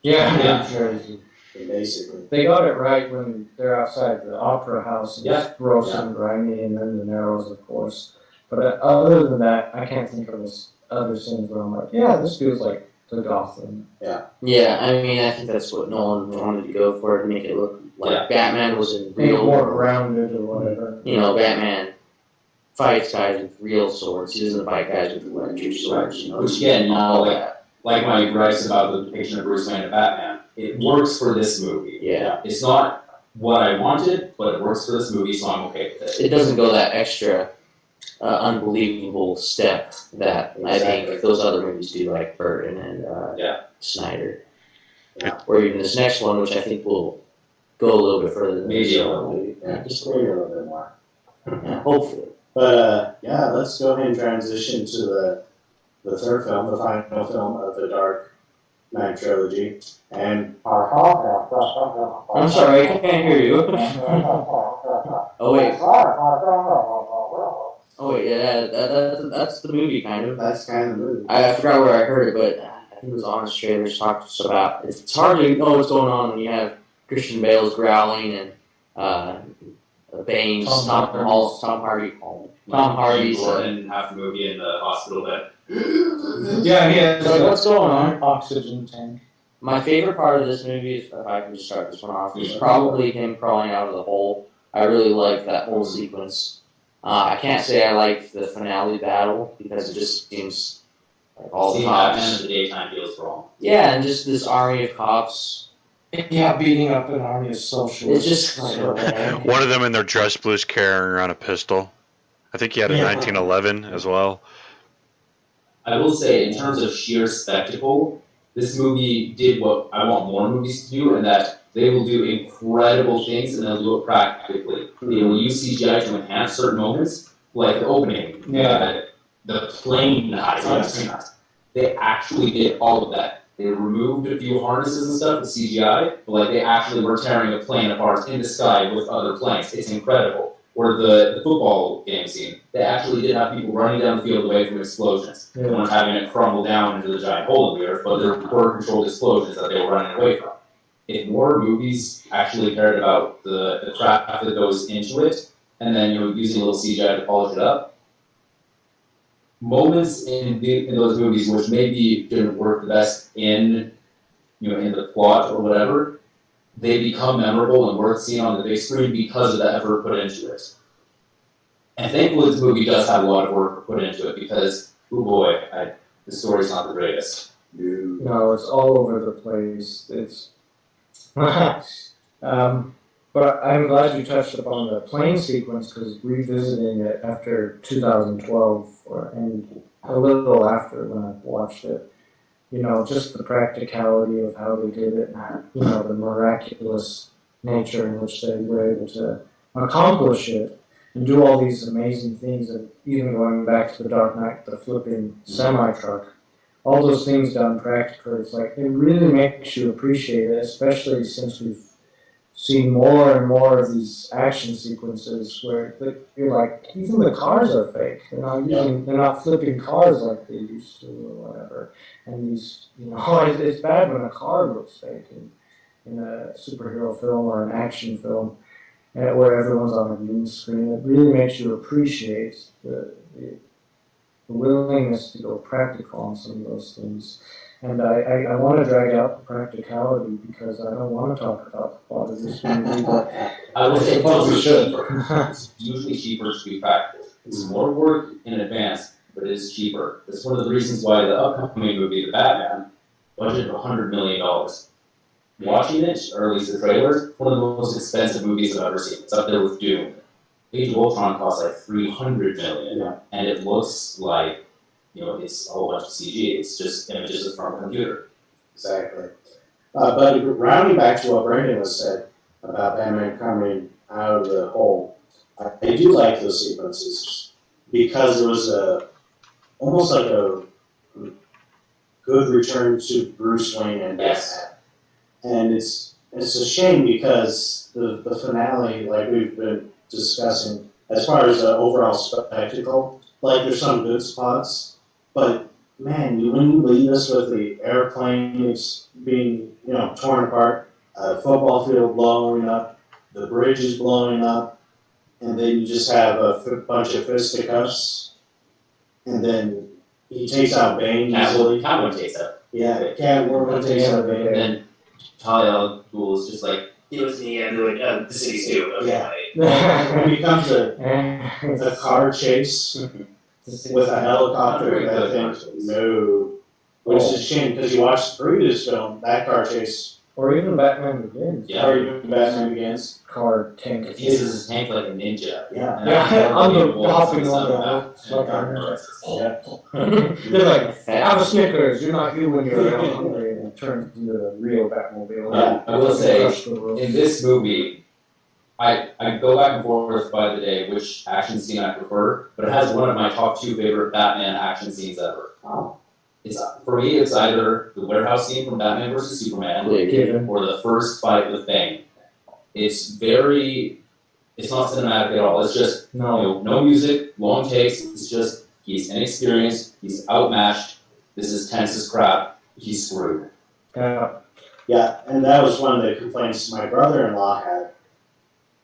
Yeah, New Jersey. Basically. They got it right when they're outside the Opera House, and it's gross and grimy, and then the Narrows, of course. But other than that, I can't think of other scenes where I'm like, this feels like the Gotham. Yeah, I mean, I think that's what Nolan wanted to go for, to make it look like Batman was in real more world. grounded or whatever. Batman fights guys with real swords. He doesn't fight guys with electric swords. You know, Which again, all like that. like my gripes about the depiction of Bruce Wayne and Batman, it works for this movie. Yeah. It's not what I wanted, but it works for this movie, so I'm okay with it. It doesn't go that extra unbelievable step that I think those other movies do, like Burton and Snyder. Yeah. Or even this next one, which I think will go a little bit further than Maybe this a little. movie. Yeah, just maybe a little bit more. Yeah, hopefully. But let's go ahead and transition to the third film, the final film of the Dark Knight trilogy. And I'm sorry, I can't hear you. Oh wait, yeah, that's the movie, kind of. That's kind of the movie. I forgot where I heard it, but I think it was Honest Trailers talked about. It's hard to know what's going on when you have Christian Bale's growling and Bane's Tom Hardy's. Gordon half the movie in the hospital bed. Yeah. So what's going on? Oxygen tank. My favorite part of this movie, if I can just start this one off, is probably him crawling out of the hole. I really like that whole sequence. I can't say I like the finale battle because it just seems like all the Batman cops. in the daytime feels wrong. Yeah, and just this army of cops. Yeah, beating up an army of socialists. It's just kind of One of them in their dress blues carrying around a pistol. I think he had a 1911 as well. I will say, in terms of sheer spectacle, this movie did what I want more movies to do, and that they will do incredible things and they'll do it practically. They will use CGI to enhance certain moments, like the opening, the plane heist. They actually did all of that. They removed a few harnesses and stuff with CGI, but like they actually were tearing a plane apart in the sky with other planes. It's incredible. Or the football game scene. They actually did have people running down the field away from explosions. They weren't having it crumble down into the giant hole in the earth, but there were controlled explosions that they were running away from. If more movies actually cared about the craft that goes into it, and then using a little CGI to polish it up, moments in those movies which maybe didn't work the best in the plot or whatever, they become memorable and worth seeing on the big screen because of the effort put into it. And thankfully this movie does have a lot of work put into it because, oh boy, the story's not the greatest. No, it's all over the place. It's but I'm glad you touched upon the plane sequence because revisiting it after 2012 and a little after when I watched it, just the practicality of how they did it and, the miraculous nature in which they were able to accomplish it and do all these amazing things, and even going back to the Dark Knight, the flipping semi-truck, all those things done practically, it's like, it really makes you appreciate it, especially since we've seen more and more of these action sequences where you're like, even the cars are fake. They're not flipping cars like they used to or whatever. And these, it's bad when a car looks fake in a superhero film or an action film, where everyone's on a green screen. It really makes you appreciate the willingness to go practical on some of those things. And I want to drag out the practicality because I don't want to talk about the plot of this movie, but I would say we should. It's usually cheaper to be practical. It's more work in advance, but it is cheaper. That's one of the reasons why the upcoming movie, The Batman, budgeted $100 million. Watching it, or at least the trailers, one of the most expensive movies I've ever seen. It's up there with Doom. Age of Ultron costs like $300 million, and it looks like it's a whole bunch of CG. It's just images from a computer. Exactly. But rounding back to what Brandon was said about Batman coming out of the hole, I do like those sequences because it was almost like a good return to Bruce Wayne and Batman. And it's a shame because the finale, like we've been discussing, as far as the overall spectacle, like there's some good spots, but man, when you leave us with the airplanes being torn apart, a football field blowing up, the bridge is blowing up, and then you just have a bunch of fisticuffs, and then he takes out Bane easily. Catwoman takes out. Yeah, Catwoman takes out Bane. And then Talia al Ghul is just like It was me and the city's too. Yeah. It becomes a car chase with a helicopter. I think no, which is a shame because you watch the previous film, that car chase, or even Batman Begins. Yeah. or even Batman Begins. Car tank. It uses his tank like a ninja. Yeah. Yeah, I'm hopping on They're like, have a Snickers, you're not human, you're hungry, and it turns into a real Batmobile. Yeah, I will say, Crush the world. in this movie, I go back and forth by the day which action scene I prefer, but it has one of my top 2 favorite Batman action scenes ever. Oh. For me, it's either the warehouse scene from Batman vs. Superman or the first fight with Bane. It's not cinematic at all. It's just no music, long takes. It's just he's inexperienced, he's outmatched. This is tense as crap. He's screwed. Yeah, and that was one of the complaints my brother-in-law had.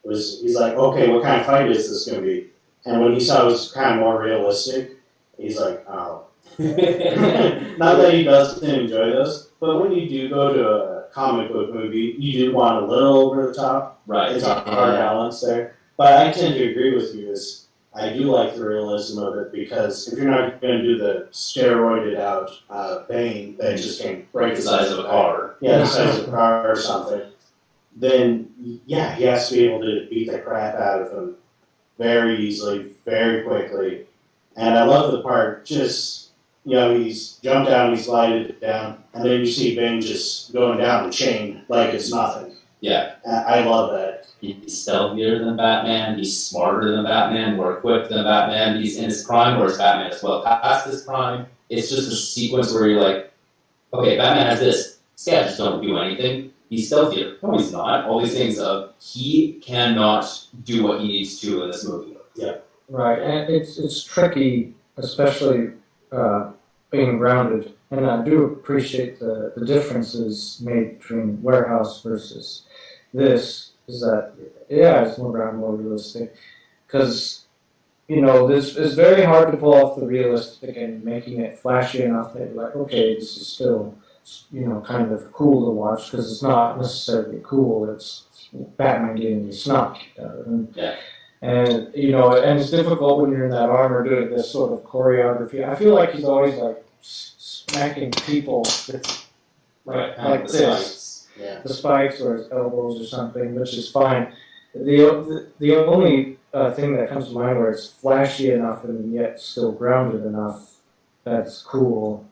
He's like, okay, what kind of fight is this going to be? And when he saw it was kind of more realistic, he's like, oh. Not that he doesn't enjoy those, but when you do go to a comic book movie, you do want a little over the top. Right. It's a hard balance there. But I tend to agree with you. I do like the realism of it because if you're not going to do the steroided out Bane that just can break The size of a car. the size of a car or something, then yeah, he has to be able to beat the crap out of him very easily, very quickly. And I love the part he's jumped down, he's glided down, and then you see Bane just going down the chain like it's nothing. Yeah. I love that. He's stealthier than Batman, he's smarter than Batman, more equipped than Batman, he's in his prime, whereas Batman is well past his prime. It's just a sequence where you're like, okay, Batman has this, these guys just don't do anything. He's stealthier. No, he's not. All these things he cannot do what he needs to in this movie. Yeah. Right, and it's tricky, especially being grounded. And I do appreciate the differences made between Warehouse versus this. Is that it's more grounded, more realistic, because this is very hard to pull off the realistic and making it flashy enough that you're like, okay, this is still kind of cool to watch because it's not necessarily cool. It's Batman getting the snot kicked out of him. Yeah. And and it's difficult when you're in that armor doing this sort of choreography. I feel like he's always like smacking people with like this, the spikes or his elbows or something, which is fine. The only thing that comes to mind where it's flashy enough and yet still grounded enough that's cool,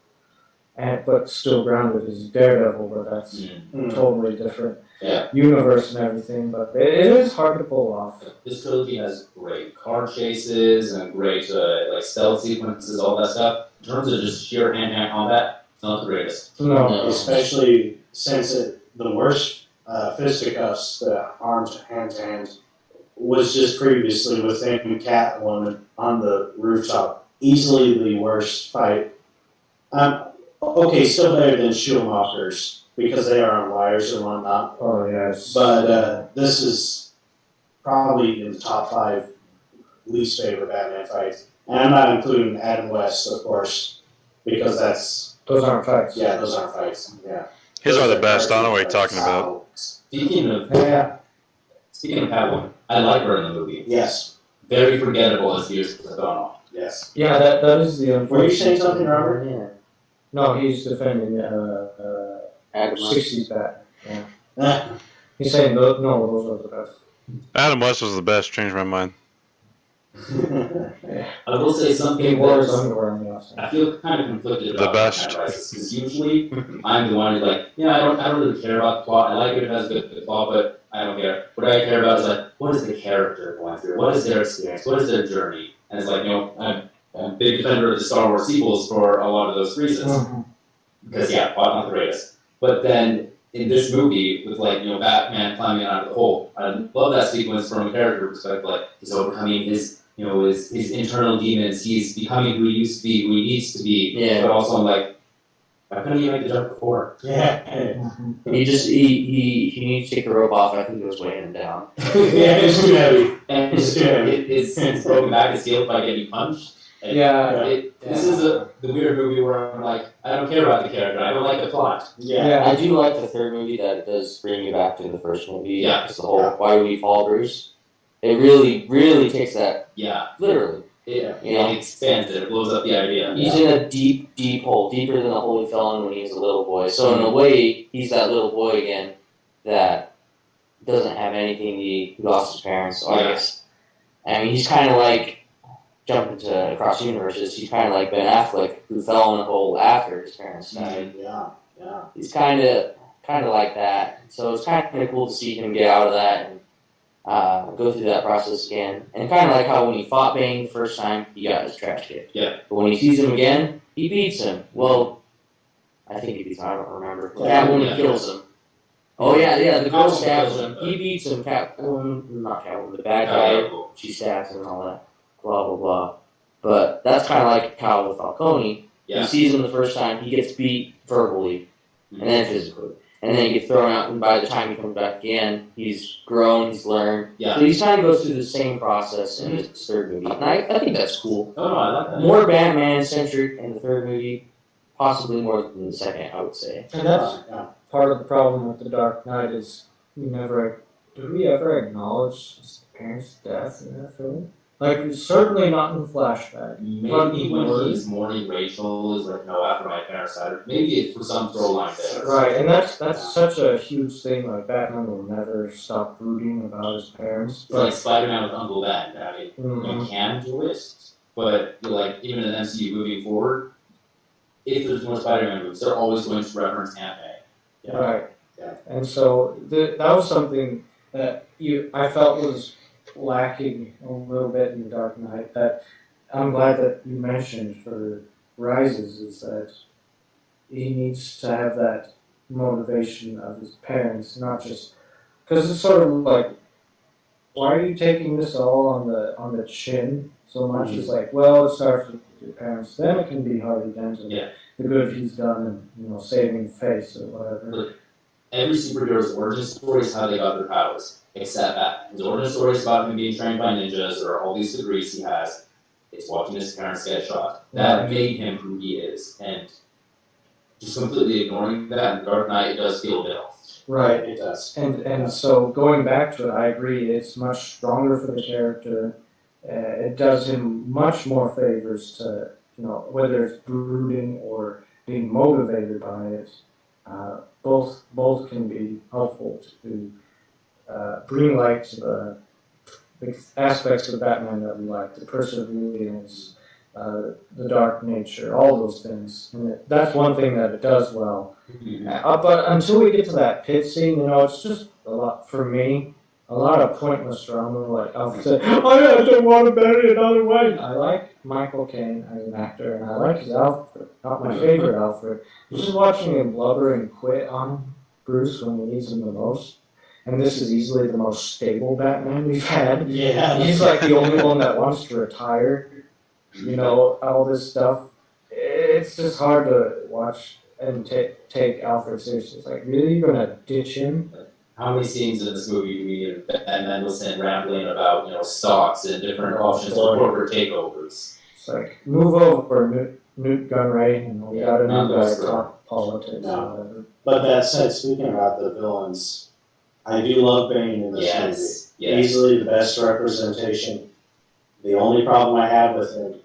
but still grounded is Daredevil, but that's totally different. Yeah. Universe and everything, but it is hard to pull off. This trilogy has great car chases and great stealth sequences, all that stuff. In terms of just sheer hand-to-hand combat, it's not the greatest. No. Especially since the worst fisticuffs, the arms hand-to-hand, was just previously with him and Catwoman on the rooftop. Easily the worst fight. Okay, still better than Schumacher's, because they are on wires and whatnot. Oh, yes. But this is probably in the top 5 least favorite Batman fights. And I'm not including Adam West, of course, because those aren't fights. Yeah, those aren't fights. Yeah. His are the best. I don't know what you're talking about. Speaking of Catwoman, I like her in the movie. Yes. Very forgettable as years have gone on. Yes. Yeah, that is the unfortunate. Were you saying something, Robert? Yeah. No, he's defending Adam West. 60s Batman. Yeah. He's saying those are the best. Adam West was the best. Changed my mind. I will say something. He wore his underwear on the outside. I feel kind of conflicted The about best. Batman Rises, because usually I'm the one who's like, I don't really care about the plot. I like it if it has a good plot, but I don't care. What I care about is like, what is the character going through? What is their experience? What is their journey? And it's like, I'm a big defender of the Star Wars sequels for a lot of those reasons. Mm-hmm. Because plot not the greatest. But then in this movie, with Batman climbing out of the hole, I love that sequence from a character perspective. Like he's overcoming his internal demons. He's becoming who he used to be, who he needs to be. Yeah. But also, I'm like, why couldn't he make the jump before? Yeah. He needs to take the rope off. I think it was weighing him down. Yeah, it's too heavy. And his broken back is healed by getting punched. And Yeah. This is a the weird movie where I'm like, I don't care about the character, I don't like the plot. Yeah. I do like the third movie that it does bring you back to the first movie. Yeah. It's the whole why do we fall, Bruce? It really, really takes that Yeah. literally. It expands it. It blows up the idea. He's in a deep, deep hole, deeper than the hole he fell in when he was a little boy. So in a way, he's that little boy again that doesn't have anything. He lost his parents. So I guess, I mean, he's kind of like jumping to across universes. He's kind of like Ben Affleck, who fell in a hole after his parents died. Yeah. He's kind of like that. So it's kind of cool to see him get out of that and go through that process again. And kind of like how when he fought Bane the first time, he got his trash kicked. Yeah. But when he sees him again, he beats him. Well, I think he beats him. I don't remember. Catwoman kills him. Oh, yeah, the girl stabs him. He beats him. Not Catwoman, the bad guy. She stabs him and all that. Blah, blah, blah. But that's kind of like how with Falcone. Yeah. He sees him the first time, he gets beat verbally, and then physically. And then he gets thrown out, and by the time he comes back again, he's grown, he's learned. Yeah. So he kind of goes through the same process in his third movie. And I think that's cool. Oh, no, I like that. More Batman-centric in the third movie, possibly more than the second, I would say. And that's part of the problem with The Dark Knight is do we ever acknowledge his parents' death in that film? Like, certainly not in the flashback. Maybe when he's mourning Rachel is like, no, after my parents died. Maybe it's for some throw line there. Right, and that's such a huge thing. Like, Batman will never stop brooding about his parents. It's like Spider-Man with Uncle Ben. I mean, Mhm. you can do it, but like even in the MCU moving forward, if there's more Spider-Man movies, they're always going to reference Aunt May. Right. Yeah. And so that was something that I felt was lacking a little bit in The Dark Knight that I'm glad that you mentioned for Rises is that he needs to have that motivation of his parents, not just because it's sort of like, why are you taking this all on the chin so much? It's like, well, it starts with your parents, then it can be Harvey Dent and the good he's done and saving face or whatever. Every superhero's origin story is how they got their powers, except that his origin story is about him being trained by ninjas or all these degrees he has. It's watching his parents get shot. That made him who he is, and just completely ignoring that in Dark Knight, it does feel a bit off. Right, It does. and so going back to it, I agree. It's much stronger for the character. It does him much more favors to whether it's brooding or being motivated by it. Both can be helpful to bring light to the aspects of Batman that we like, the perseverance, the dark nature, all those things. And that's one thing that it does well. But until we get to that pit scene, it's just a lot, for me, a lot of pointless drama. Like, I'll say, I don't want to bury another way. I like Michael Caine as an actor, and I like his Alfred. Not my favorite Alfred. Just watching him blubber and quit on Bruce when he needs him the most. And this is easily the most stable Batman we've had. Yeah. He's like the only one that wants to retire. All this stuff. It's just hard to watch and take Alfred seriously. It's like, really? You're going to ditch him? How many scenes in this movie do we need Batman Mendelsohn rambling about, stocks and different options for corporate takeovers? It's like, move over, Newt Gunray, and we got a new guy talk politics No. or whatever. But that said, speaking about the villains, I do love Bane in this movie. Yes. Easily the best representation. The only problem I have with him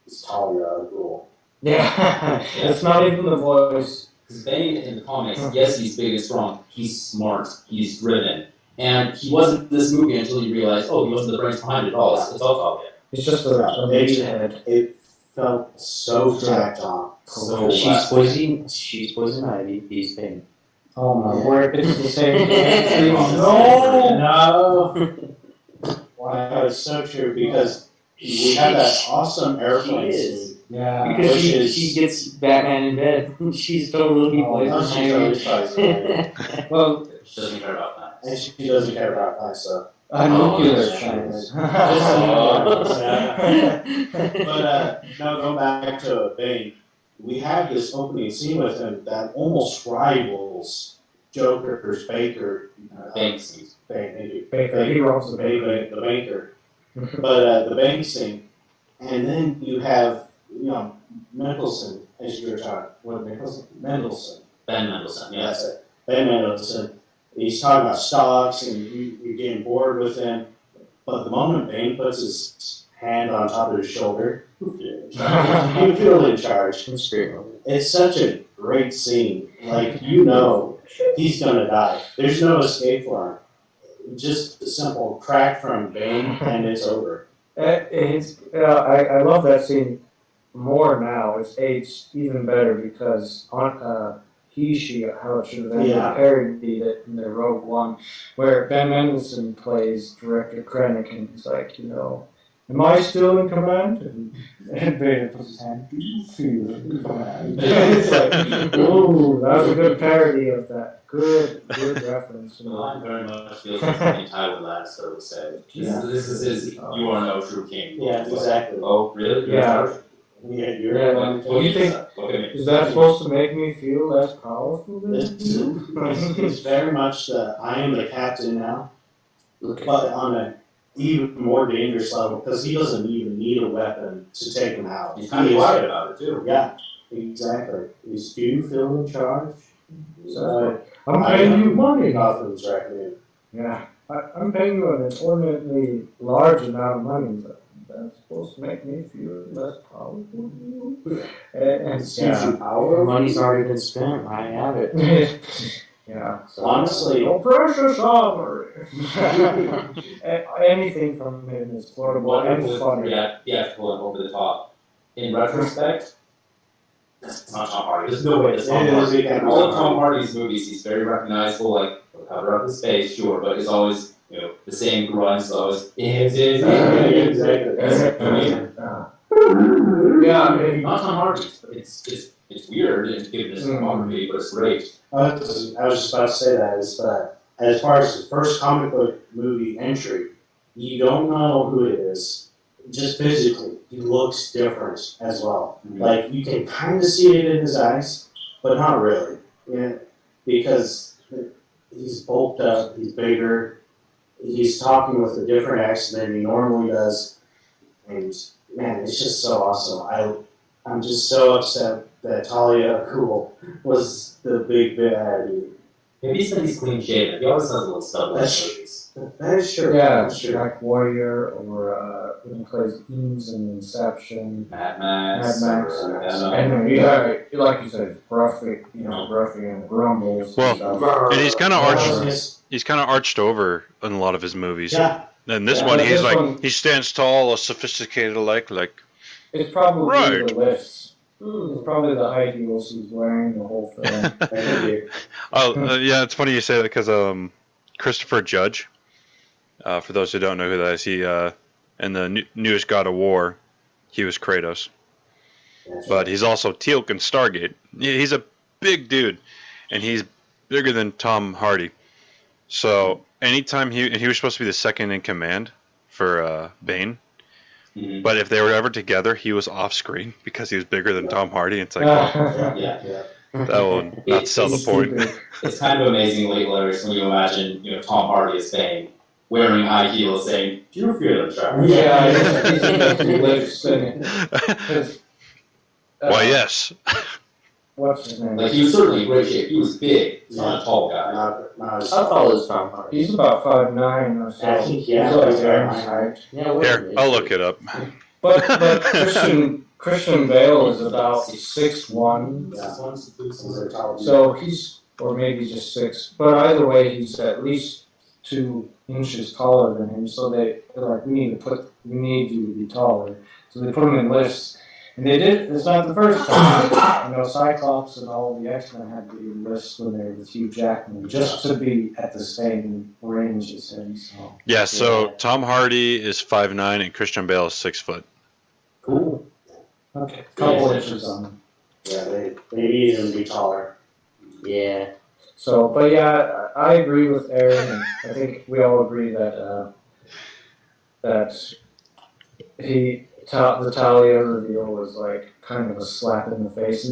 is Talia al Ghul. Yeah, it's not even the voice. Because Bane in the comics, yes, he's big and strong. He's smart. He's driven. And he wasn't this movie until you realized, he wasn't the brains behind it all. It's all Talia. It's just a big head. It felt so tacked on. So She's poison ivy, he's Bane. Oh my word, it's the same. No! Wow, it's so true because we have that awesome airplane scene. Yeah. Because she gets Batman in bed. She's totally poison ivy. Well, She doesn't care about that. And she doesn't care about that stuff. nuclear that's science. But now going back to Bane, we have this opening scene with him that almost rivals Joker's Baker. Thanks. Baker, he rolls the baby. The banker. But the bank scene, and then you have Mickelson, as you were talking, what Mickelson? Mendelssohn. Ben Mendelsohn, Yeah, that's it. Ben Mendelsohn. He's talking about stocks, and you're getting bored with him. But the moment Bane puts his hand on top of his shoulder, you feel in charge. It's great. It's such a great scene. Like, you know he's going to die. There's no escape for him. Just a simple crack from Bane, and it's over. I love that scene more now. It's aged even better because on how it should have ended, parodied it in the Rogue One, where Ben Mendelsohn plays Director Krennic, and he's like, am I still in command? And Vader puts his hand, do you feel in command? It's like, ooh, that was a good parody of that. Good reference. Mine very much feels like something Tywin Lannister would say. This is his, you are no true king. Yeah, exactly. Oh, really? Yeah. What do you think? Is that supposed to make me feel less powerful than you? It's very much the I am the captain now, but on an even more dangerous level because he doesn't even need a weapon to take him out. He's kind of quiet about it too. Yeah, exactly. Do you feel in charge? I'm paying you money. Gotham's reckoning. Yeah, I'm paying you an inordinately large amount of money. That's supposed to make me feel less powerful. And power. Money's already been spent. I have it. Yeah. So honestly, no precious armor. Anything from him is quotable and funny. Yeah, to pull it over the top. In retrospect, that's not Tom Hardy. There's no way that's Tom Hardy. In all of Tom Hardy's movies, he's very recognizable. Like the cover of his face, sure, but it's always the same grunts. Always exactly. Yeah, not Tom Hardy. It's weird and given his filmography, but it's great. I was just about to say that as far as the first comic book movie entry, you don't know who it is. Just physically, he looks different as well. Mm-hmm. Like you can kind of see it in his eyes, but not really. Yeah, because he's bulked up, he's bigger, he's talking with a different accent than he normally does, and man, it's just so awesome. I'm just so upset that Talia Cool was the big baddie. Maybe he said he's clean shaven. He always has a little stub in his movies. That is true. Yeah, Black Warrior, or when he plays Eames in Inception. Mad Max. And like you said, Ruffy, Ruffy and Grumbles. Well, and he's kind of arched over in a lot of his movies. Yeah. And this one, he stands tall, sophisticated, like. It's probably right. The lifts. It's probably the high heels he's wearing the whole film. Yeah, it's funny you say that because Christopher Judge, for those who don't know who that is, he in the newest God of War, he was Kratos. But he's also Teal'c in Stargate. He's a big dude, and he's bigger than Tom Hardy. So anytime he was supposed to be the second in command for Bane. Mm-hmm. But if they were ever together, he was off screen because he was bigger than Tom Hardy. It's like, that will not sell the point. It's kind of amazingly hilarious when you imagine, Tom Hardy as Bane wearing high heels, saying, "Do you feel it, Trevor?" Why, yes. What's his name? Like, he was certainly in great shape. He was big. He's not a tall guy. How tall is Tom Hardy? He's about 5'9" or so. I think, Here, I'll look it up. But Christian Bale is about 6'1". So he's, or maybe just 6. But either way, he's at least 2 inches taller than him. So they're like, we need you to be taller. So they put him in lifts. And they did. It's not the first time. Cyclops and all the X-Men had to be in lifts when they were with Hugh Jackman just to be at the same range as him. So. Yeah. So Tom Hardy is 5'9" and Christian Bale is 6 foot. Cool. Okay. Couple inches on him. Yeah, they need him to be taller. Yeah. So, but yeah, I agree with Aaron. And I think we all agree that the Talia reveal was like kind of a slap in the face,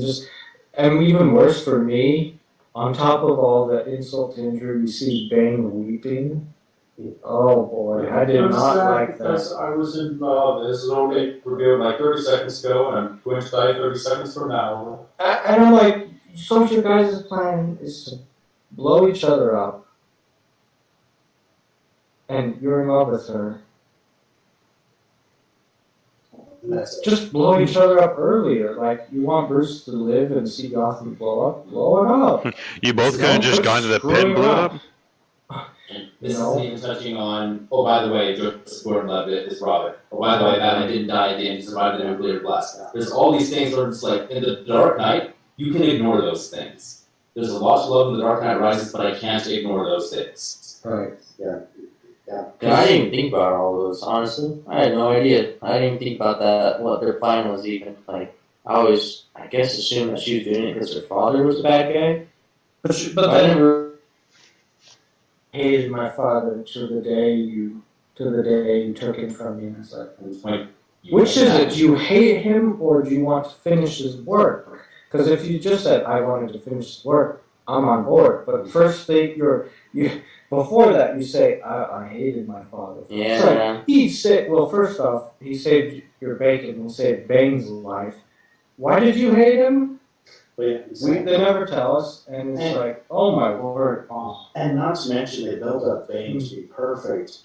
and even worse for me, on top of all the insult to injury, we see Bane weeping Oh boy, I did not like that. Because I was in, this is only reviewed like 30 seconds ago, and I'm going to die 30 seconds from now. I don't like. So your guys' plan is to blow each other up, and you're in love with her. Just blow each other up earlier. Like, you want Bruce to live and see Gotham blow up? Blow it up. You both could have just gone to the pit and blew it up. This isn't even touching on, oh, by the way, Joseph Gordon-Levitt is Robin. Oh, by the way, Batman didn't die at the end, he survived the nuclear blast. There's all these things where it's like, in the Dark Knight, you can ignore those things. There's a lot to love in the Dark Knight Rises, but I can't ignore those things. Right. Yeah. I didn't even think about all those, honestly. I had no idea. I didn't even think about that, what their plan was even. Like, I always, I guess, assumed that she was doing it because her father was a bad guy. But I never hated my father to the day you took him from me. And it's like, which is it? Do you hate him or do you want to finish his work? Because if you just said, I wanted to finish his work, I'm on board. But first thing before that, you say, I hated my father. Yeah. So he said, well, first off, he saved your bacon. He saved Bane's life. Why did you hate him? They never tell us. And it's like, oh my word. Oh. And not to mention, they built up Bane to be perfect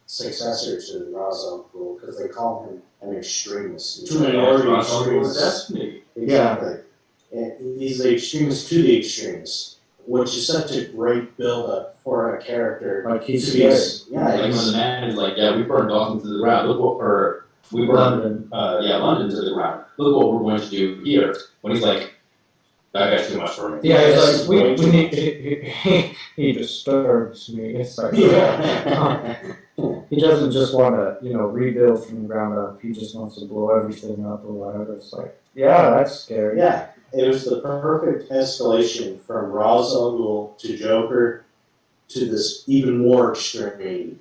successor to Ra's al Ghul because they call him an extremist. Too many extremist destiny. Exactly. And he's the extremist to the extremist, which is such a great build-up for a character. Like he's to be, Like when the man is like, yeah, we burned Gotham to the ground. Look what, we burned London to the ground. Look what we're going to do here. When he's like, that guy's too much for me. Yeah, it's like, we need, he disturbs me. It's like, he doesn't just want to, rebuild from the ground up. He just wants to blow everything up or whatever. It's like, yeah, that's scary. Yeah, it was the perfect escalation from Ra's al Ghul to Joker to this even more extreme.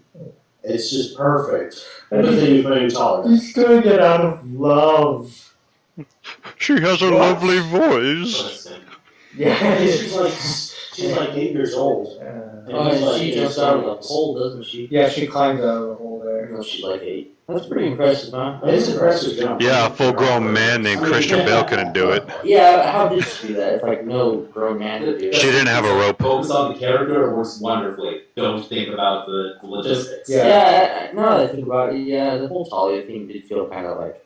It's just perfect. Everything you've been told. He's doing it out of love. She has a lovely voice. Yeah, she's like 8 years old. And she jumps out of the hole, doesn't she? Yeah, she climbs out of the hole there. No, she's like 8. That's pretty impressive, huh? It's an impressive jump. Yeah, a full-grown man named Christian Bale couldn't do it. Yeah, how did she do that? It's like no grown man could do it. She didn't have a rope. Focus on the character, it works wonderfully. Don't think about the logistics. Yeah, now that I think about it, yeah, the whole Talia thing did feel kind of like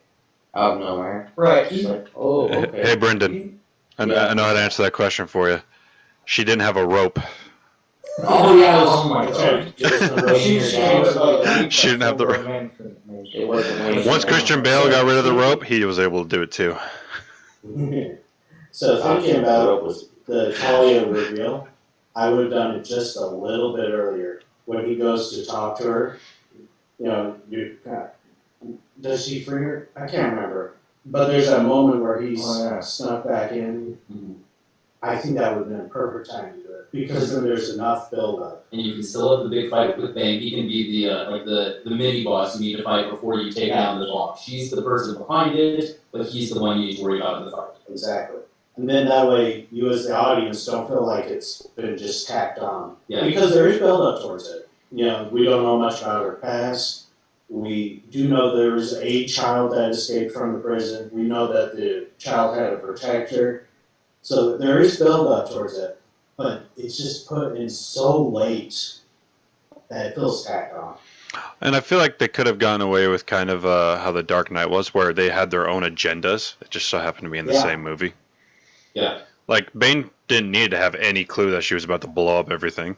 out of nowhere. Right. It's like, oh, okay. Hey, Brendan, I know how to answer that question for you. She didn't have a rope. Oh, yeah. Oh, my God. She didn't have the rope. It wasn't Once Christian Bale got rid of the rope, he was able to do it too. So thinking about the Talia reveal, I would have done it just a little bit earlier. When he goes to talk to her, does she free her? I can't remember. But there's that moment where he's snuck back in. I think that would have been a perfect time to do it because then there's enough build-up. And you can still have the big fight with Bane. He can be the mini boss you need to fight before you take down the boss. She's the person behind it, but he's the one you need to worry about in the fight. Exactly. And then that way, you as the audience don't feel like it's been just tacked on. Yeah. Because there is build-up towards it. We don't know much about her past. We do know there was a child that escaped from the prison. We know that the child had a protector. So there is build-up towards it. But it's just put in so late that it feels tacked on. And I feel like they could have gone away with kind of how the Dark Knight was, where they had their own agendas. It just so happened to be in the same movie. Yeah. Like, Bane didn't need to have any clue that she was about to blow up everything.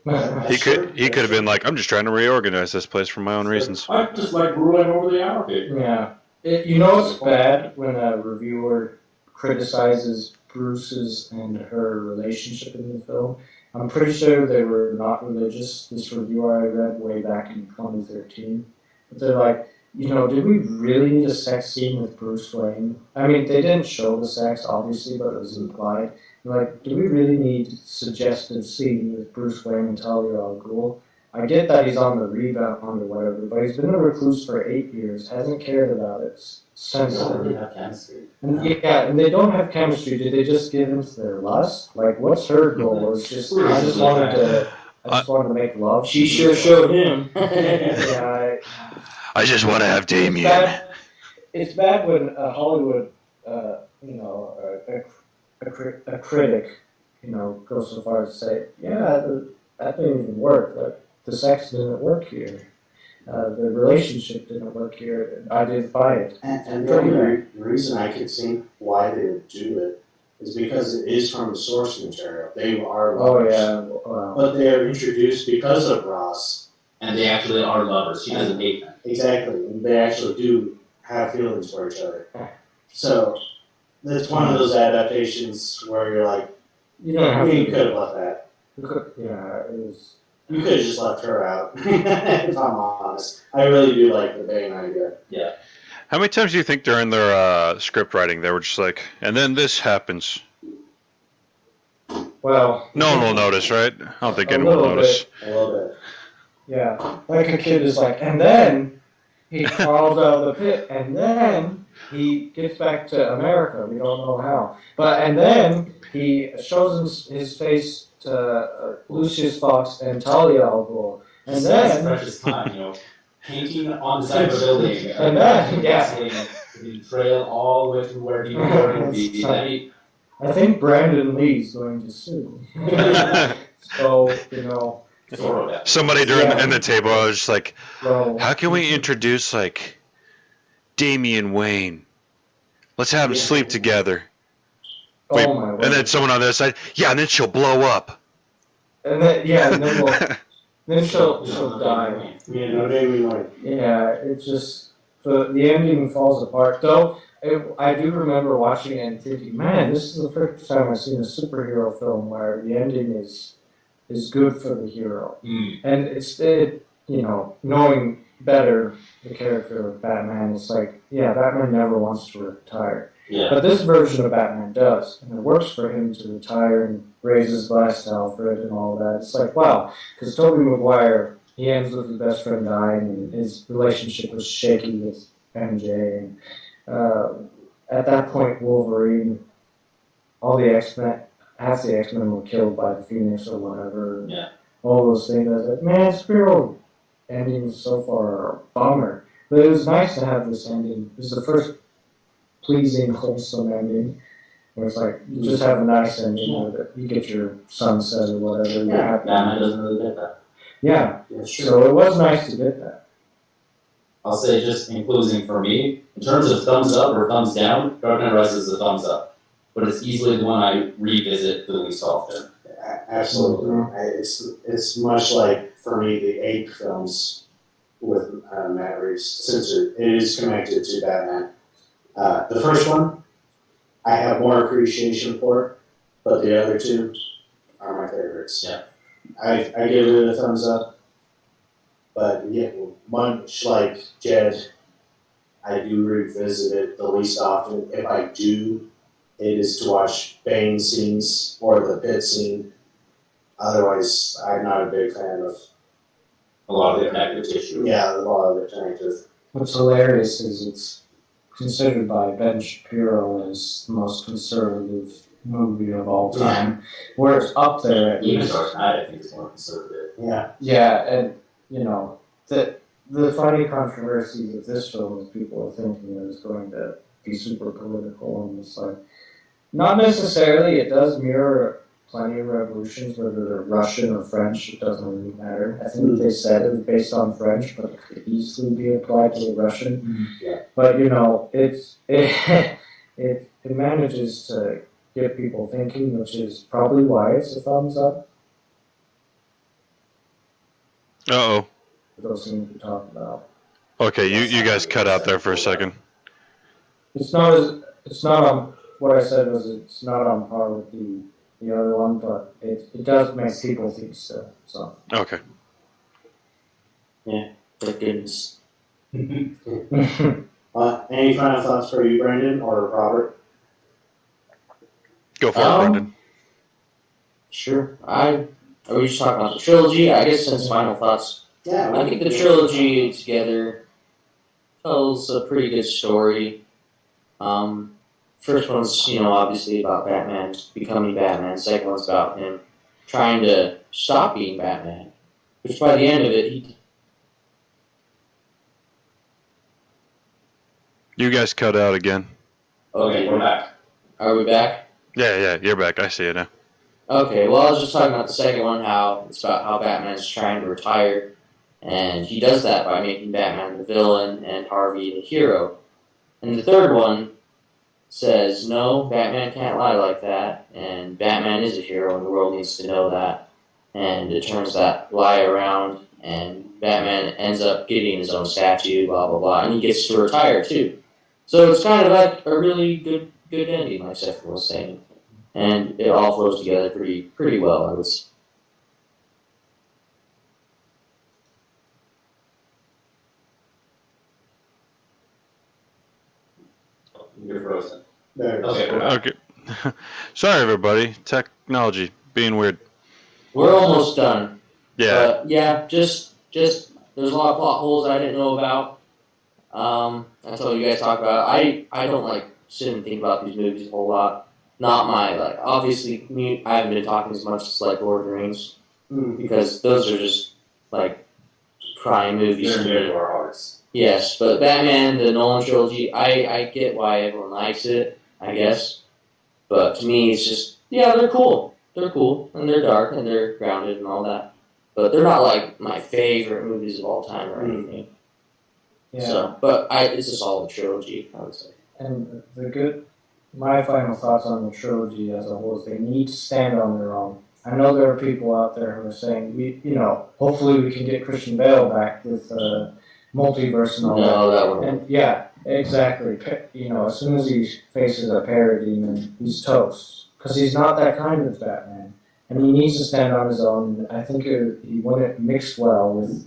He could have been like, I'm just trying to reorganize this place for my own reasons. I just like ruling over the anarchy. Yeah. It's bad when a reviewer criticizes Bruce's and her relationship in the film. I'm pretty sure they were not religious. This reviewer I read way back in 2013. But they're like, did we really need a sex scene with Bruce Wayne? I mean, they didn't show the sex, obviously, but it was implied. Like, do we really need a suggestive scene with Bruce Wayne and Talia al Ghul? I get that he's on the rebound or whatever, but he's been a recluse for 8 years, hasn't cared about it since then. They have chemistry. And they don't have chemistry. Did they just give into their lust? Like, what's her goal? It's just, I just wanted to I just wanted to make love. She sure showed him. Yeah, I just want to have Damien. it's bad when Hollywood, a critic, goes so far as to say, that didn't even work. Like, the sex didn't work here. The relationship didn't work here. And I didn't buy it. And the only reason I could see why they would do it is because it is from the source material. They are lovers. But they are introduced because of Ross. And they actually are lovers. She doesn't hate them. Exactly. And they actually do have feelings for each other. So it's one of those adaptations where you're like, you could have left that. It was. You could have just left her out, if I'm honest. I really do like the Bane idea. Yeah. How many times do you think during their script writing they were just like, and then this happens? Well. No one will notice, right? I don't think anyone will notice. A little bit. Yeah. Like a kid is like, and then he crawls out of the pit, and then he gets back to America. We don't know how. And then he shows his face to Lucius Fox and Talia al Ghul. And then precious time, painting on the side of a building. And then, the trail all the way to where he would be. I think Brandon Lee's going to sue. So, Somebody in the table, I was just like, how can we introduce, like, Damian Wayne? Let's have them sleep together. Wait, and then someone on the other side, and then she'll blow up. And then, then she'll die. Yeah, no Damian Wayne. Yeah, it's just, the ending falls apart. Though, I do remember watching it and thinking, man, this is the first time I've seen a superhero film where the ending is good for the hero. And it's, knowing better the character of Batman, it's like, Batman never wants to retire. Yeah. But this version of Batman does, and it works for him to retire and raise his glass to Alfred and all that. It's like, wow, because Tobey Maguire, he ends with his best friend dying, and his relationship was shaky with MJ. And at that point, Wolverine, all the X-Men, half the X-Men were killed by the Phoenix or whatever. Yeah. All those things. I was like, man, superhero endings so far are a bummer. But it was nice to have this ending. This is the first pleasing, wholesome ending. Where it's like, you just have a nice ending where you get your sunset or whatever. Yeah, Batman doesn't really get that. Yeah, so it was nice to get that. I'll say just in closing for me, in terms of thumbs up or thumbs down, Dark Knight Rises is a thumbs up. But it's easily the one I revisit the least often. Absolutely. It's much like, for me, the Ape films with Matt Reeves, since it is connected to Batman. The first one, I have more appreciation for, but the other two are my favorites. Yeah. I give it a thumbs up, but much like Jed, I do revisit it the least often. If I do, it is to watch Bane scenes or the pit scene. Otherwise, I'm not a big fan of A lot of the connective tissue. a lot of the connective. What's hilarious is it's considered by Ben Shapiro as the most conservative movie of all time. Where it's up there at Even least. Dark Knight, I think, is more conservative. Yeah. Yeah, and the funny controversy with this film is people are thinking it is going to be super political, and it's like, not necessarily. It does mirror plenty of revolutions, whether they're Russian or French, it doesn't really matter. I think they said it was based on French, but it could easily be applied to the Russian. Yeah. But it manages to get people thinking, which is probably why it's a thumbs up. Uh-oh. Those things we talk about. Okay, you guys cut out there for a second. It's not on what I said was it's not on par with the other one, but it does make people think so. Okay. Thank goodness. Any final thoughts for you, Brandon or Robert? Go for it, Brendan. Sure. Are we just talking about the trilogy? I guess since final thoughts. Yeah. I think the trilogy together tells a pretty good story. First one's, obviously about Batman becoming Batman. Second one's about him trying to stop being Batman. Which by the end of it, he... You guys cut out again. Okay, we're back. Are we back? Yeah, you're back. I see it now. Okay, well, I was just talking about the second one, how it's about how Batman's trying to retire, and he does that by making Batman the villain and Harvey the hero. And the third one says, no, Batman can't lie like that, and Batman is a hero, and the world needs to know that. And it turns that lie around, and Batman ends up getting his own statue, blah, blah, blah, and he gets to retire, too. So it's kind of like a really good ending, like Stephen was saying. And it all flows together pretty well, I would say. You're frozen. There. Okay, we're back. Okay. Sorry, everybody. Technology being weird. We're almost done. Yeah. But yeah, just there's a lot of plot holes I didn't know about. That's all you guys talk about. I don't like sit and think about these movies a whole lot. Not my obviously I haven't been talking as much as like Lord of the Rings because those are just like prime movies. They're near to our hearts. Yes, but Batman, the Nolan trilogy, I get why everyone likes it, I guess. But to me, it's just, yeah, they're cool. They're cool, and they're dark, and they're grounded and all that. But they're not like my favorite movies of all time or anything. Yeah. So, but it's a solid trilogy, I would say. And my final thoughts on the trilogy as a whole is they need to stand on their own. I know there are people out there who are saying, hopefully we can get Christian Bale back with multiverse and all that. No, that would. And yeah, exactly. As soon as he faces a parademon, he's toast. Because he's not that kind of Batman. And he needs to stand on his own. I think he wouldn't mix well with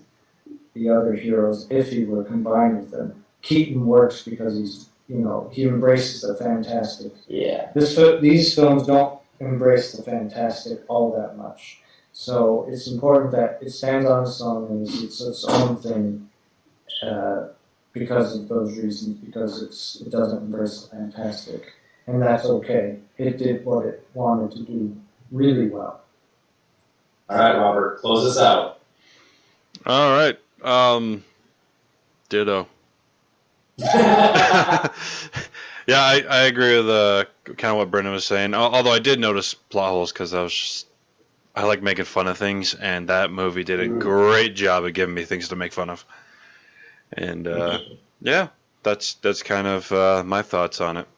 the other heroes if he were combined with them. Keaton works because he embraces the fantastic. Yeah. These films don't embrace the fantastic all that much. So it's important that it stands on its own and it's its own thing because of those reasons, because it doesn't embrace the fantastic. And that's okay. It did what it wanted to do really well. All right, Robert, close us out. All right. Ditto. Yeah, I agree with kind of what Brendan was saying. Although I did notice plot holes because I like making fun of things, and that movie did a great job of giving me things to make fun of. And yeah, that's kind of my thoughts on it.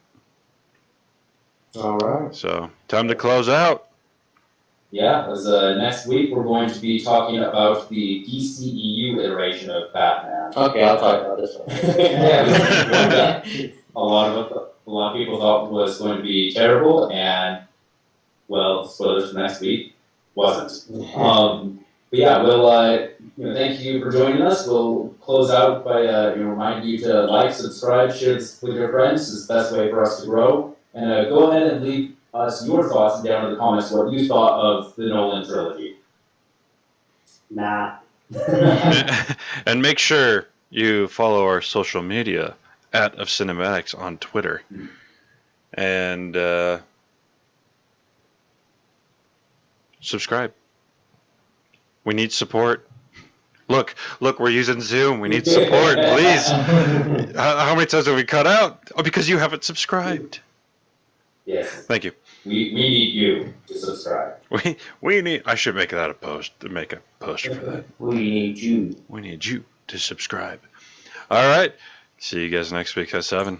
All right. So time to close out. Yeah, as next week we're going to be talking about the DCEU iteration of Batman. Okay, I'll talk about this one. Yeah, a lot of people thought was going to be terrible, and well, spoilers for next week, wasn't. But yeah, we'll thank you for joining us. We'll close out by remind you to like, subscribe, share this with your friends. It's the best way for us to grow. And go ahead and leave us your thoughts down in the comments what you thought of the Nolan trilogy. Nah. And make sure you follow our social media @of Cinematics on Twitter. And subscribe. We need support. Look, we're using Zoom. We need support, please. How many times have we cut out? Oh, because you haven't subscribed. Yes. Thank you. We need you to subscribe. We need. I should make that a post. Make a poster for that. We need you. We need you to subscribe. All right. See you guys next week at 7.